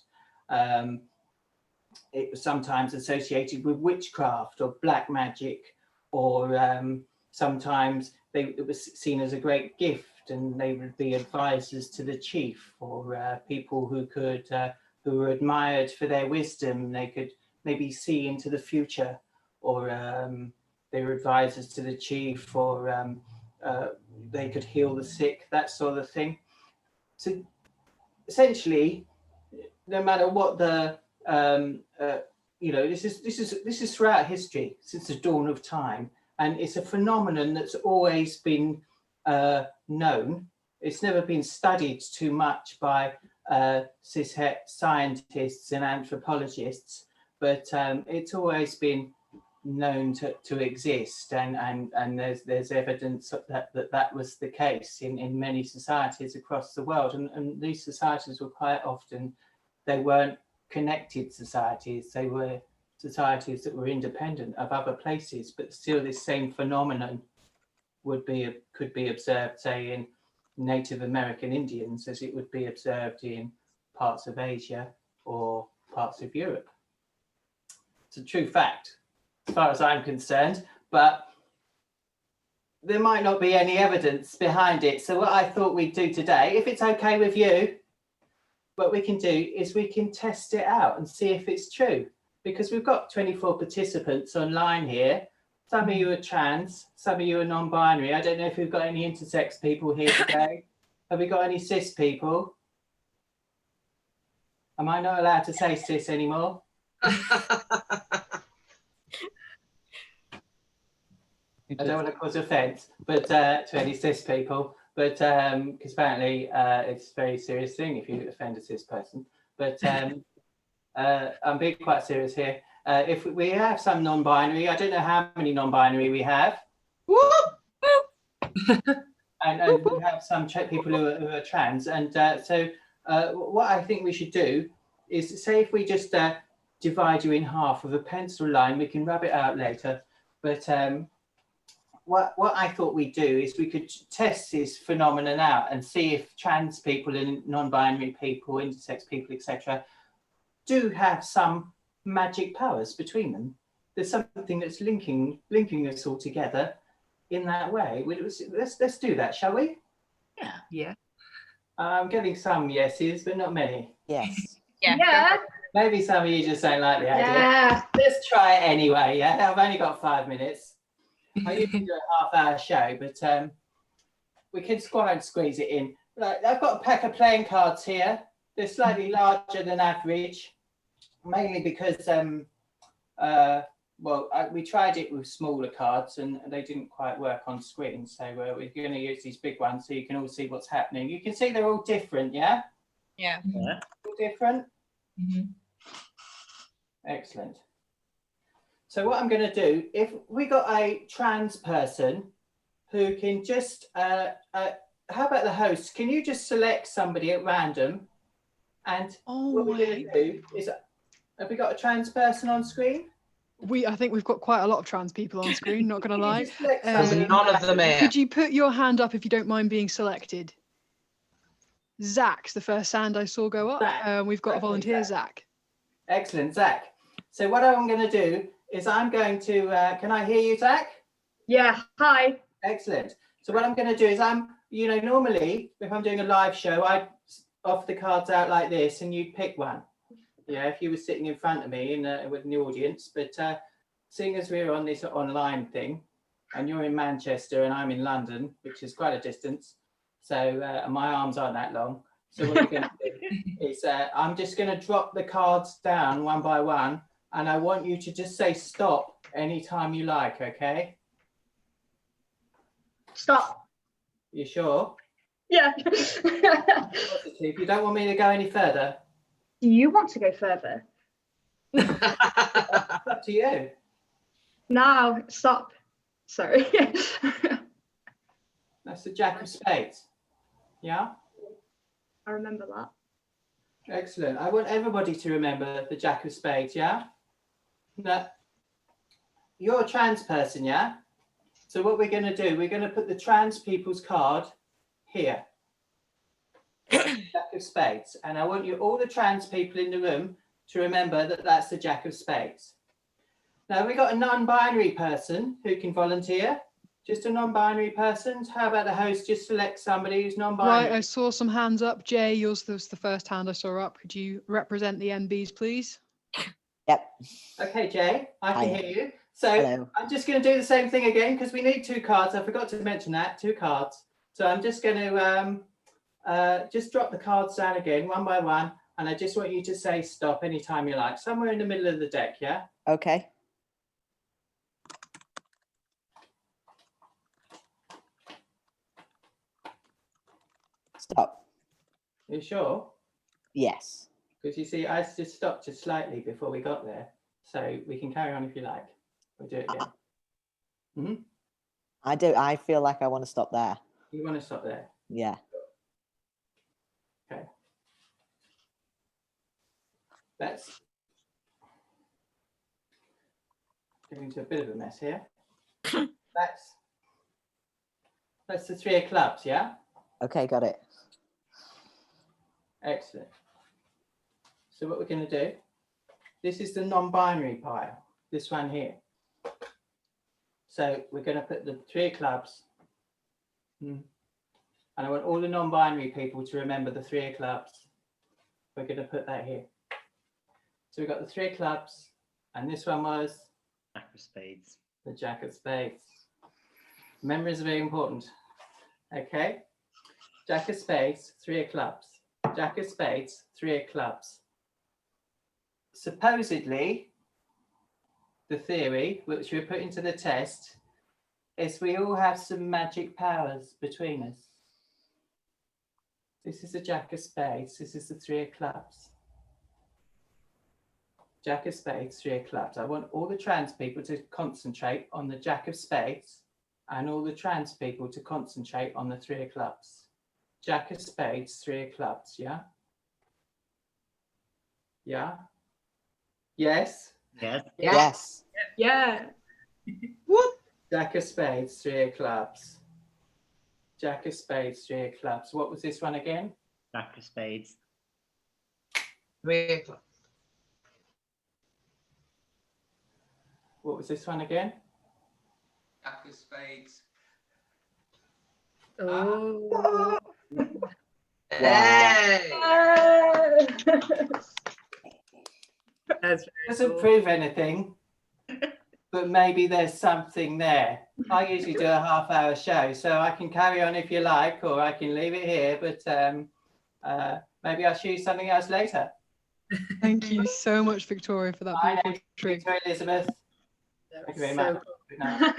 It was sometimes associated with witchcraft or black magic, or sometimes it was seen as a great gift, and they would be advisors to the chief, or people who were admired for their wisdom. They could maybe see into the future, or they were advisors to the chief, or they could heal the sick, that sort of thing. So essentially, no matter what the this is throughout history since the dawn of time, and it's a phenomenon that's always been known. It's never been studied too much by cishet scientists and anthropologists, but it's always been known to exist, and there's evidence that was the case in many societies across the world, and these societies were quite often, they weren't connected societies, they were societies that were independent of other places, but still this same phenomenon could be observed, say, in Native American Indians as it would be observed in parts of Asia or parts of Europe. It's a true fact as far as I'm concerned, but there might not be any evidence behind it. So what I thought we'd do today, if it's okay with you, what we can do is we can test it out and see if it's true, because we've got 24 participants online here. Some of you are trans, some of you are non-binary. I don't know if we've got any intersex people here today. Have we got any cis people? Am I not allowed to say cis anymore? I don't want to cause offence, but to any cis people, but because apparently it's a very serious thing if you offend a cis person. But I'm being quite serious here. If we have some non-binary, I don't know how many non-binary we have. and we have some people who are trans, and so what I think we should do is say if we just divide you in half with a pencil line, we can rub it out later. But what I thought we'd do is we could test this phenomenon out and see if trans people and non-binary people, intersex people, etc., do have some magic powers between them. There's something that's linking us all together in that way. Let's do that, shall we? Yeah. I'm getting some yeses, but not many. Yes. Yeah. Maybe some of you just don't like the idea. Yeah. Let's try it anyway. Yeah, I've only got 5 minutes. I usually do a half-hour show, but we can try and squeeze it in. Right, I've got a pack of playing cards here. They're slightly larger than average, mainly because we tried it with smaller cards and they didn't quite work on screen. So we're going to use these big ones so you can all see what's happening. You can see they're all different, yeah? Yeah. All different? Mm-hmm. Excellent. So what I'm going to do, if we got a trans person who can just, how about the host? Can you just select somebody at random? And what we're going to do is, have we got a trans person on screen? I think we've got quite a lot of trans people on screen, not going to lie. There's none of them here. Could you put your hand up if you don't mind being selected? Zach's the first hand I saw go up. We've got a volunteer, Zach. Excellent, Zach. So what I'm going to do is I'm going to, can I hear you, Zach? Yeah. Hi. Excellent. So what I'm going to do is normally if I'm doing a live show, I'd offer the cards out like this and you'd pick one. Yeah, if you were sitting in front of me with the audience, but seeing as we're on this online thing and you're in Manchester and I'm in London, which is quite a distance, so my arms aren't that long. So what we're going to do is I'm just going to drop the cards down one by one and I want you to just say stop anytime you like, okay? Stop. You sure? Yeah. If you don't want me to go any further. Do you want to go further? It's up to you. No, stop. Sorry. That's the Jack of Spades. Yeah? I remember that. Excellent. I want everybody to remember the Jack of Spades, yeah? Now, you're a trans person, yeah? So what we're going to do, we're going to put the trans people's card here. Jack of Spades. And I want you, all the trans people in the room, to remember that that's the Jack of Spades. Now, we got a non-binary person who can volunteer. Just a non-binary person. How about the host just select somebody who's non-binary? Right, I saw some hands up. Jay, yours was the first hand I saw up. Could you represent the NBs, please? Yep. Okay, Jay, I can hear you. So Hello. I'm just going to do the same thing again because we need 2 cards. I forgot to mention that, 2 cards. So I'm just going to just drop the cards down again, one by one. And I just want you to say stop anytime you like, somewhere in the middle of the deck, yeah? Okay. Stop. You sure? Yes. Because you see, I just stopped just slightly before we got there. So we can carry on if you like. We'll do it again. Mm-hmm. I do. I feel like I want to stop there. You want to stop there? Yeah. Okay. Let's get into a bit of a mess here. That's the 3 of clubs, yeah? Okay, got it. Excellent. So what we're going to do, this is the non-binary pile, this one here. So we're going to put the 3 of clubs. And I want all the non-binary people to remember the 3 of clubs. We're going to put that here. So we've got the 3 of clubs, and this one was? Jack of Spades. The Jack of Spades. Memories are very important. Okay. Jack of Spades, 3 of clubs. Jack of Spades, 3 of clubs. supposedly, the theory, which we put into the test, is we all have some magic powers between us. This is the Jack of Spades. This is the Three of Clubs. Jack of Spades, Three of Clubs. I want all the trans people to concentrate on the Jack of Spades and all the trans people to concentrate on the Three of Clubs. Jack of Spades, Three of Clubs, yeah? Yeah? Yes? Yes. Yes. Yeah. What? Jack of Spades, Three of Clubs. Jack of Spades, Three of Clubs. What was this one again? Jack of Spades. 3 o'clock. What was this one again? Jack of Spades. Oh. Hey! That's very Doesn't cool. prove anything, but maybe there's something there. I usually do a half-hour show, so I can carry on if you like, or I can leave it here, but maybe I'll show you something else later. Thank you so much, Victoria, for that My beautiful name's trick. Victoria Elizabeth. That Thank was you very so much. cool. Good night.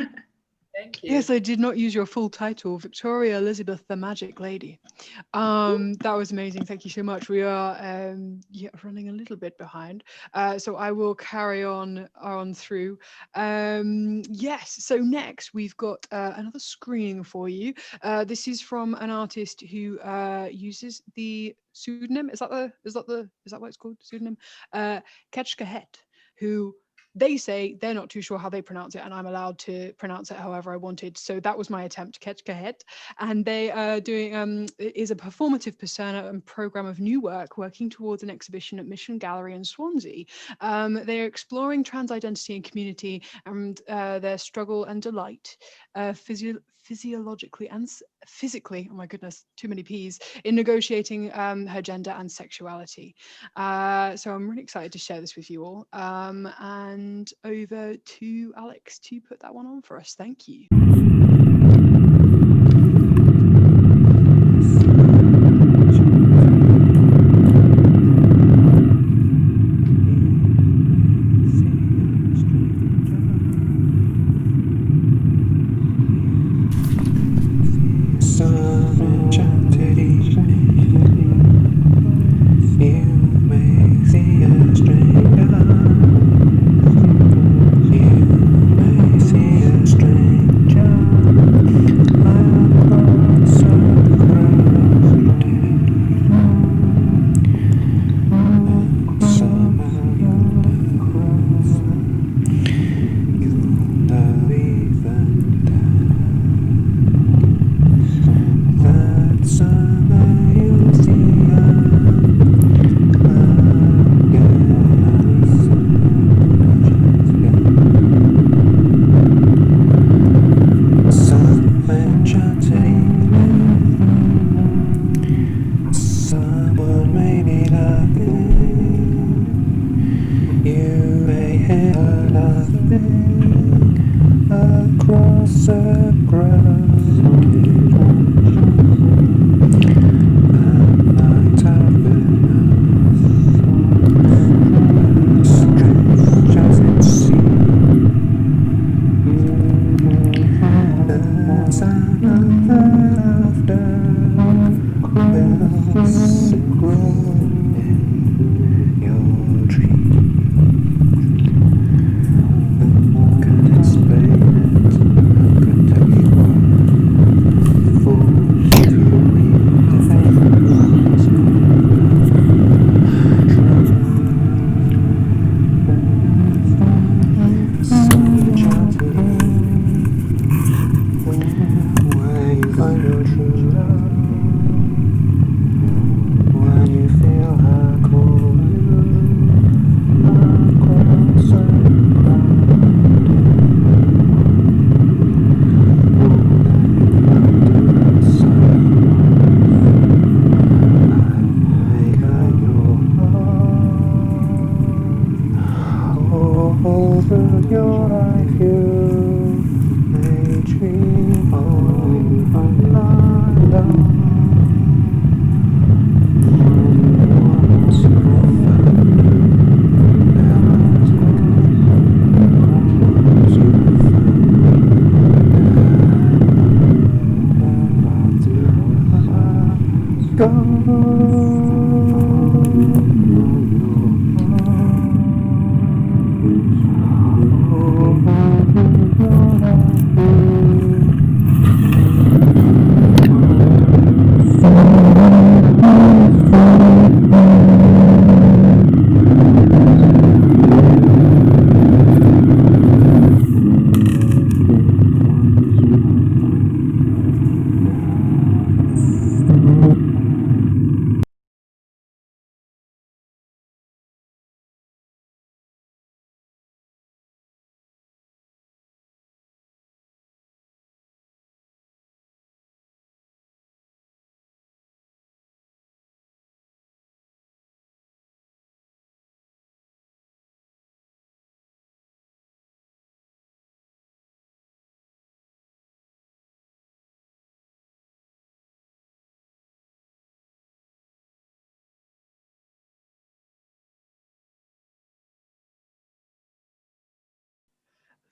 Thank you. Yes, I did not use your full title, Victoria Elizabeth, the Magic Lady. That was amazing. Thank you so much. We are running a little bit behind, so I will carry on through. Yes. So next we've got another screening for you. This is from an artist who uses the pseudonym. Is that what it's called? Pseudonym. Ketchkahet, who they say they're not too sure how they pronounce it, and I'm allowed to pronounce it however I wanted. So that was my attempt, Ketchkahet. And they are doing it is a performative persona and program of new work working towards an exhibition at Mission Gallery in Swansea. They're exploring trans identity and community and their struggle and delight, physiologically and physically, oh my goodness, too many P's, in negotiating her gender and sexuality. So I'm really excited to share this with you all. And over to Alex to put that one on for us. Thank you.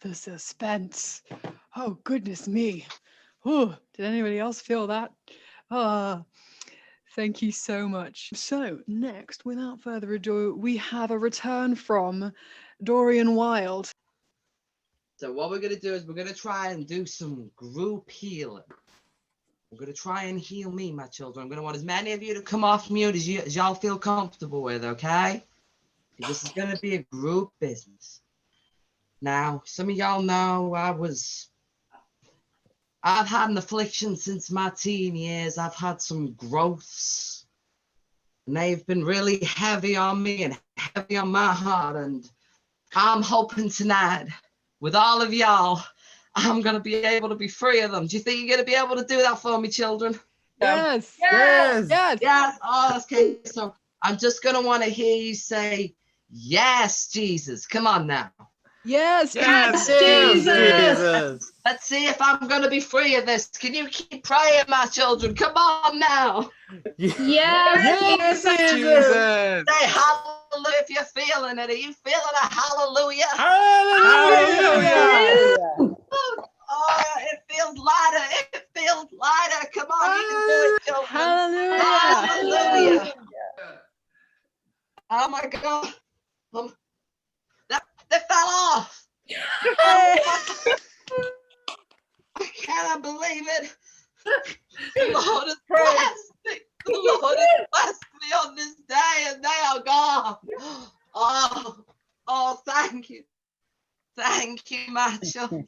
The suspense. Oh, goodness me. Oh, did anybody else feel that? Ah, thank you so much. So next, without further ado, we have a return from Dorian Wilde. So what we're going to do is we're going to try and do some group healing. I'm going to try and heal me, my children. I'm going to want as many of you to come off mute as y'all feel comfortable with, okay? Because this is going to be a group business. Now, some of y'all know I've had an affliction since my teen years. I've had some growths, and they've been really heavy on me and heavy on my heart. And I'm hoping tonight, with all of y'all, I'm going to be able to be free of them. Do you think you're going to be able to do that for me, children? Yes. Yes. Yes. Yes. Oh, okay. So I'm just going to want to hear you say, yes, Jesus. Come on now. Yes. Yes, Jesus. Let's see if I'm going to be free of this. Can you keep praying, my children? Come on now. Yes, Yes, Jesus. Jesus. Say hallelujah if you're feeling it. Are you feeling a hallelujah? Hallelujah. Oh, it feels lighter. It feels lighter. Come on, you can do it, children. Hallelujah. Hallelujah. Oh my God. They fell off. I cannot believe it. The Lord has blessed me. The Lord has blessed me on this day, and they are gone. Oh, thank you. Thank you, my children.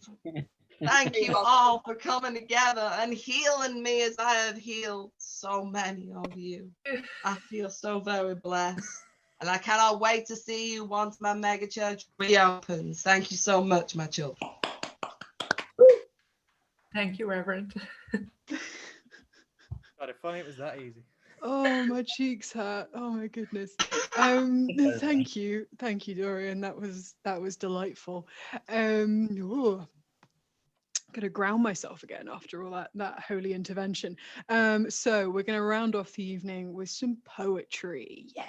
Thank you all for coming together and healing me as I have healed so many of you. I feel so very blessed. And I cannot wait to see you once my mega church reopens. Thank you so much, my children. Thank you, Reverend. God, if only it was that easy. Oh, my cheeks hurt. Oh my goodness. Thank you, Dorian. That was delightful. Ooh, gonna ground myself again after all that holy intervention. So we're gonna round off the evening with some poetry. Yeah.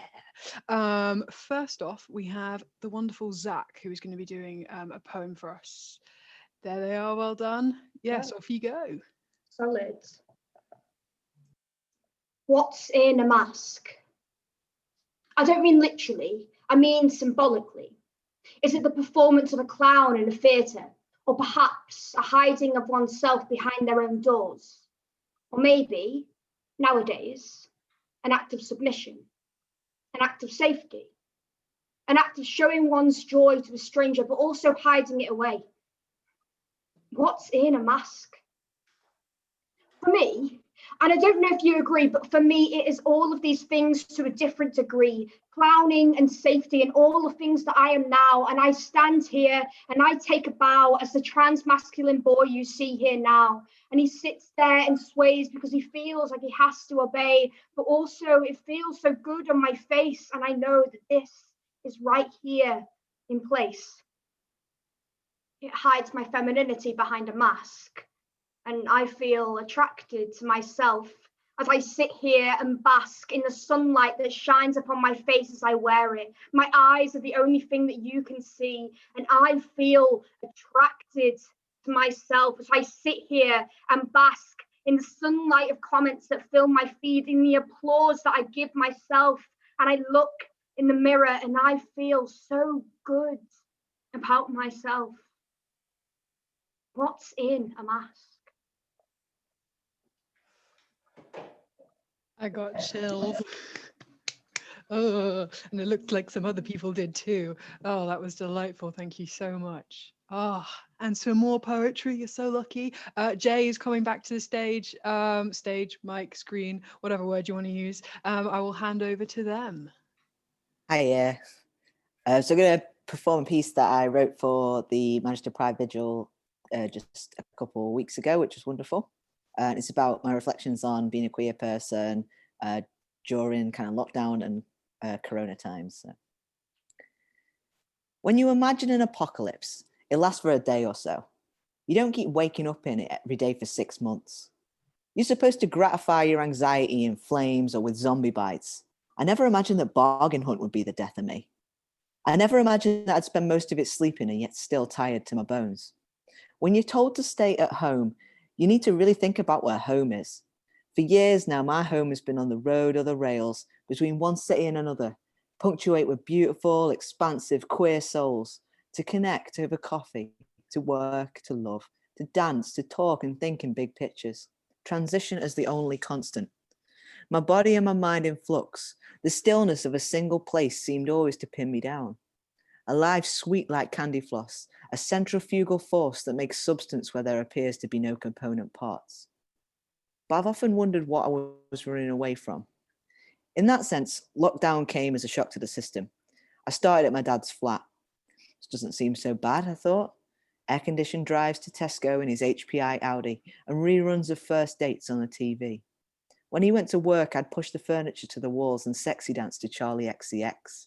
First off, we have the wonderful Zach, who is going to be doing a poem for us. There they are. Well done. Yes, off you go. Solid. What's in a mask? I don't mean literally, I mean symbolically. Is it the performance of a clown in a theatre? Or perhaps a hiding of oneself behind their own doors? Or maybe, nowadays, an act of submission, an act of safety, an act of showing one's joy to a stranger, but also hiding it away. What's in a mask? For me, and I don't know if you agree, but for me, it is all of these things to a different degree, clowning and safety and all the things that I am now. And I stand here and I take a bow as the trans masculine boy you see here now. And he sits there and sways because he feels like he has to obey, but also it feels so good on my face. And I know that this is right here in place. It hides my femininity behind a mask. And I feel attracted to myself as I sit here and bask in the sunlight that shines upon my face as I wear it. My eyes are the only thing that you can see, and I feel attracted to myself as I sit here and bask in the sunlight of comments that fill my feed, in the applause that I give myself, and I look in the mirror and I feel so good about myself. What's in a mask? I got chills. Oh, and it looked like some other people did too. Oh, that was delightful. Thank you so much. Ah, and some more poetry. You're so lucky. Jay is coming back to the stage. Stage, mic, screen, whatever word you want to use. I will hand over to them. Hi, so I'm going to perform a piece that I wrote for the Manchester Pride Vigil just a couple of weeks ago, which was wonderful. And it's about my reflections on being a queer person during kind of lockdown and Corona times. So. When you imagine an apocalypse, it lasts for a day or so. You don't keep waking up in it every day for 6 months. You're supposed to gratify your anxiety in flames or with zombie bites. I never imagined that bargain hunt would be the death of me. I never imagined that I'd spend most of it sleeping and yet still tired to my bones. When you're told to stay at home, you need to really think about where home is. For years now, my home has been on the road or the rails between one city and another, punctuate with beautiful, expansive, queer souls, to connect over coffee, to work, to love, to dance, to talk and think in big pictures. Transition as the only constant. My body and my mind in flux, the stillness of a single place seemed always to pin me down. A life sweet like candy floss, a centrifugal force that makes substance where there appears to be no component parts. But I've often wondered what I was running away from. In that sense, lockdown came as a shock to the system. I started at my dad's flat. This doesn't seem so bad, I thought. Air-conditioned drives to Tesco in his HPI Audi and reruns of first dates on the TV. When he went to work, I'd push the furniture to the walls and sexy dance to Charlie XCX.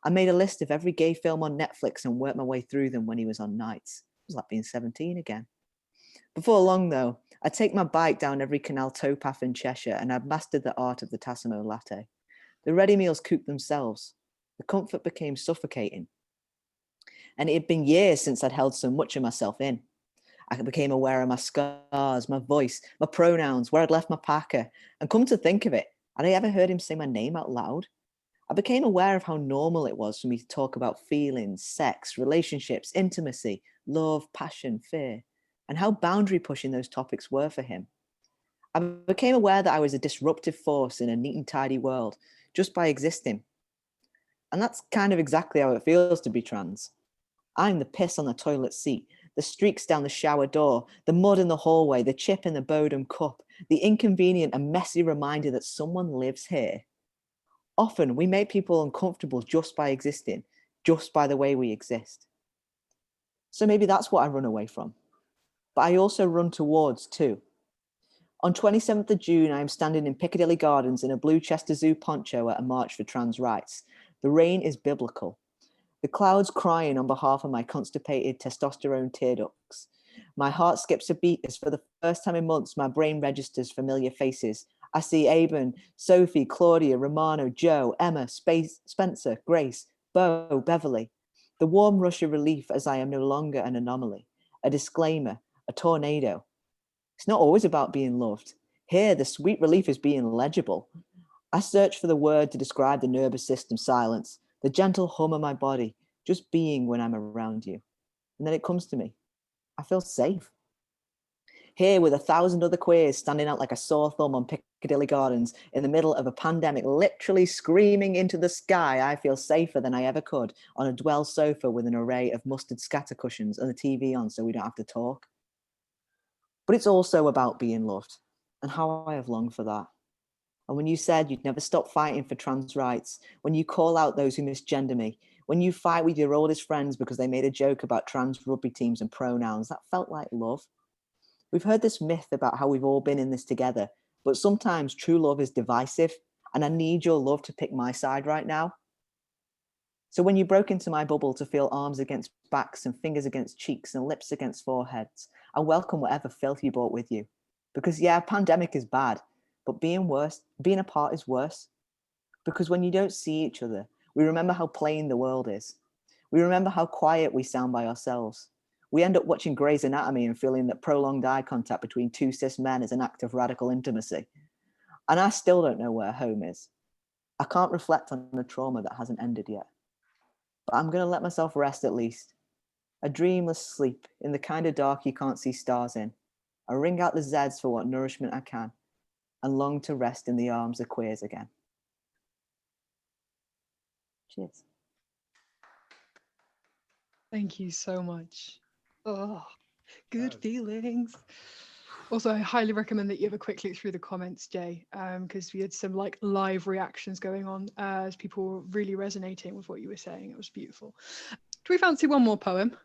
I made a list of every gay film on Netflix and worked my way through them when he was on nights. It was like being 17 again. Before long, though, I'd take my bike down every canal towpath in Cheshire and I'd mastered the art of the Tassimo latte. The ready meals cooked themselves. The comfort became suffocating. And it had been years since I'd held so much of myself in. I became aware of my scars, my voice, my pronouns, where I'd left my packer. And come to think of it, had I ever heard him say my name out loud? I became aware of how normal it was for me to talk about feelings, sex, relationships, intimacy, love, passion, fear, and how boundary pushing those topics were for him. I became aware that I was a disruptive force in a neat and tidy world just by existing. And that's kind of exactly how it feels to be trans. I'm the piss on the toilet seat, the streaks down the shower door, the mud in the hallway, the chip in the Bodum cup, the inconvenient and messy reminder that someone lives here. Often we make people uncomfortable just by existing, just by the way we exist. So maybe that's what I run away from. But I also run towards too. On 27th of June, I am standing in Piccadilly Gardens in a blue Chester Zoo poncho at a march for trans rights. The rain is biblical. The clouds crying on behalf of my constipated testosterone tear ducts. My heart skips a beat as for the first time in months, my brain registers familiar faces. I see Aben, Sophie, Claudia, Romano, Joe, Emma, Spencer, Grace, Bo, Beverly. The warm rush of relief as I am no longer an anomaly, a disclaimer, a tornado. It's not always about being loved. Here, the sweet relief is being legible. I search for the word to describe the nervous system silence, the gentle hum of my body, just being when I'm around you. And then it comes to me. I feel safe. Here with 1,000 other queers standing out like a sore thumb on Piccadilly Gardens in the middle of a pandemic, literally screaming into the sky, I feel safer than I ever could on a dwell sofa with an array of mustard scatter cushions and the TV on so we don't have to talk. But it's also about being loved and how I have longed for that. And when you said you'd never stop fighting for trans rights, when you call out those who misgender me, when you fight with your oldest friends because they made a joke about trans rugby teams and pronouns, that felt like love. We've heard this myth about how we've all been in this together, but sometimes true love is divisive, and I need your love to pick my side right now. So when you broke into my bubble to feel arms against backs and fingers against cheeks and lips against foreheads, I welcome whatever filth you brought with you. Because yeah, pandemic is bad, but being apart is worse. Because when you don't see each other, we remember how plain the world is. We remember how quiet we sound by ourselves. We end up watching Grey's Anatomy and feeling that prolonged eye contact between two cis men is an act of radical intimacy. And I still don't know where home is. I can't reflect on the trauma that hasn't ended yet. But I'm going to let myself rest at least. A dreamless sleep in the kind of dark you can't see stars in. I wring out the Zs for what nourishment I can and long to rest in the arms of queers again. Cheers. Thank you so much. Oh, good feelings. Also, I highly recommend that you have a quick look through the comments, Jay, because we had some like live reactions going on as people were really resonating with what you were saying. It was beautiful. Do we fancy one more poem?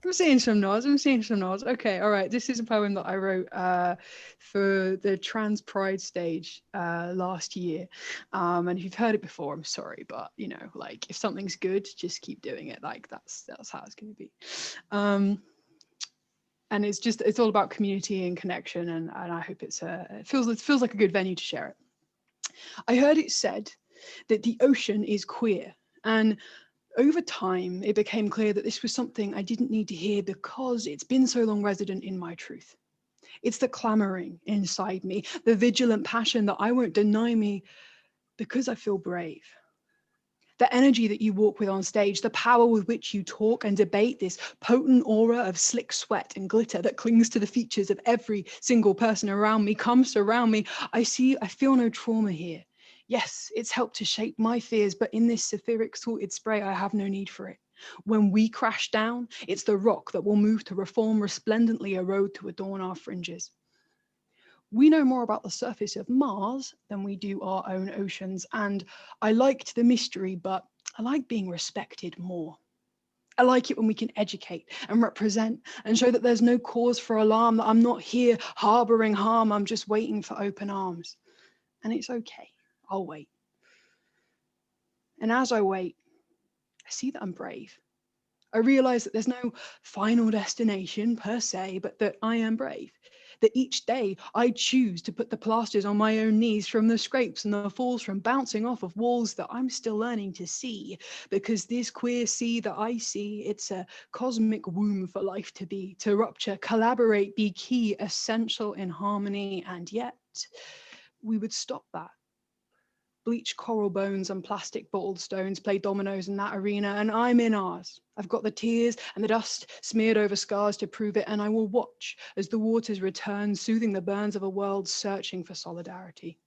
I'm seeing some nods. I'm seeing some nods. Okay, all right. This is a poem that I wrote for the Trans Pride stage last year. And if you've heard it before, I'm sorry, but you know, like if something's good, just keep doing it. Like that's how it's going to be. And it's all about community and connection, and I hope it feels like a good venue to share it. I heard it said that the ocean is queer, and over time it became clear that this was something I didn't need to hear because it's been so long resident in my truth. It's the clamoring inside me, the vigilant passion that I won't deny me because I feel brave. The energy that you walk with on stage, the power with which you talk and debate, this potent aura of slick sweat and glitter that clings to the features of every single person around me, comes to around me. I feel no trauma here. Yes, it's helped to shape my fears, but in this sapphiric salted spray, I have no need for it. When we crash down, it's the rock that will move to reform, resplendently erode to adorn our fringes. We know more about the surface of Mars than we do our own oceans, and I liked the mystery, but I like being respected more. I like it when we can educate and represent and show that there's no cause for alarm, that I'm not here harboring harm, I'm just waiting for open arms. And it's okay, I'll wait. And as I wait, I see that I'm brave. I realize that there's no final destination per se, but that I am brave. That each day I choose to put the plasters on my own knees from the scrapes and the falls from bouncing off of walls that I'm still learning to see, because this queer sea that I see, it's a cosmic womb for life to be, to rupture, collaborate, be key, essential in harmony, and yet we would stop that. Bleached coral bones and plastic bottled stones play dominoes in that arena, and I'm in ours. I've got the tears and the dust smeared over scars to prove it, and I will watch as the waters return, soothing the burns of a world searching for solidarity.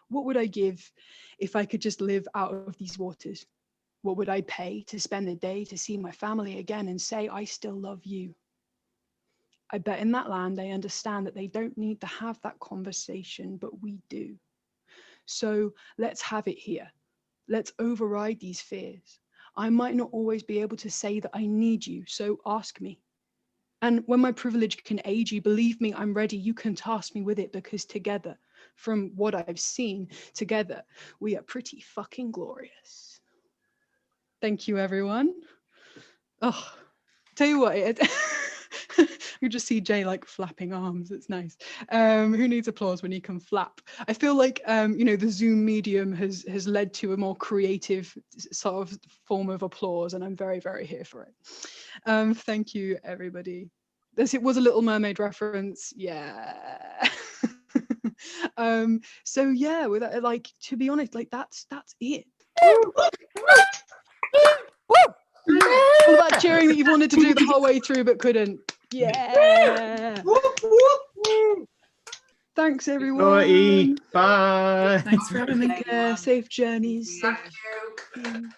What would I give if I could just live out of these waters? What would I pay to spend the day to see my family again and say, I still love you? I bet in that land they understand that they don't need to have that conversation, but we do. So let's have it here. Let's override these fears. I might not always be able to say that I need you, so ask me. And when my privilege can aid you, believe me, I'm ready. You can task me with it, because together, from what I've seen, together, we are pretty fucking glorious. Thank you, everyone. Oh, tell you what, you just see Jay like flapping arms. It's nice. Who needs applause when you can flap? I feel like you know, the Zoom medium has led to a more creative sort of form of applause, and I'm very, very here for it. Thank you, everybody. It was a Little Mermaid reference, yeah. So yeah, with that, like, to be honest, like that's it. All that cheering that you wanted to do the whole way through but couldn't. Yeah. Thanks, everyone. Bye. Thanks for having me. Safe journeys. Thank Safe... you.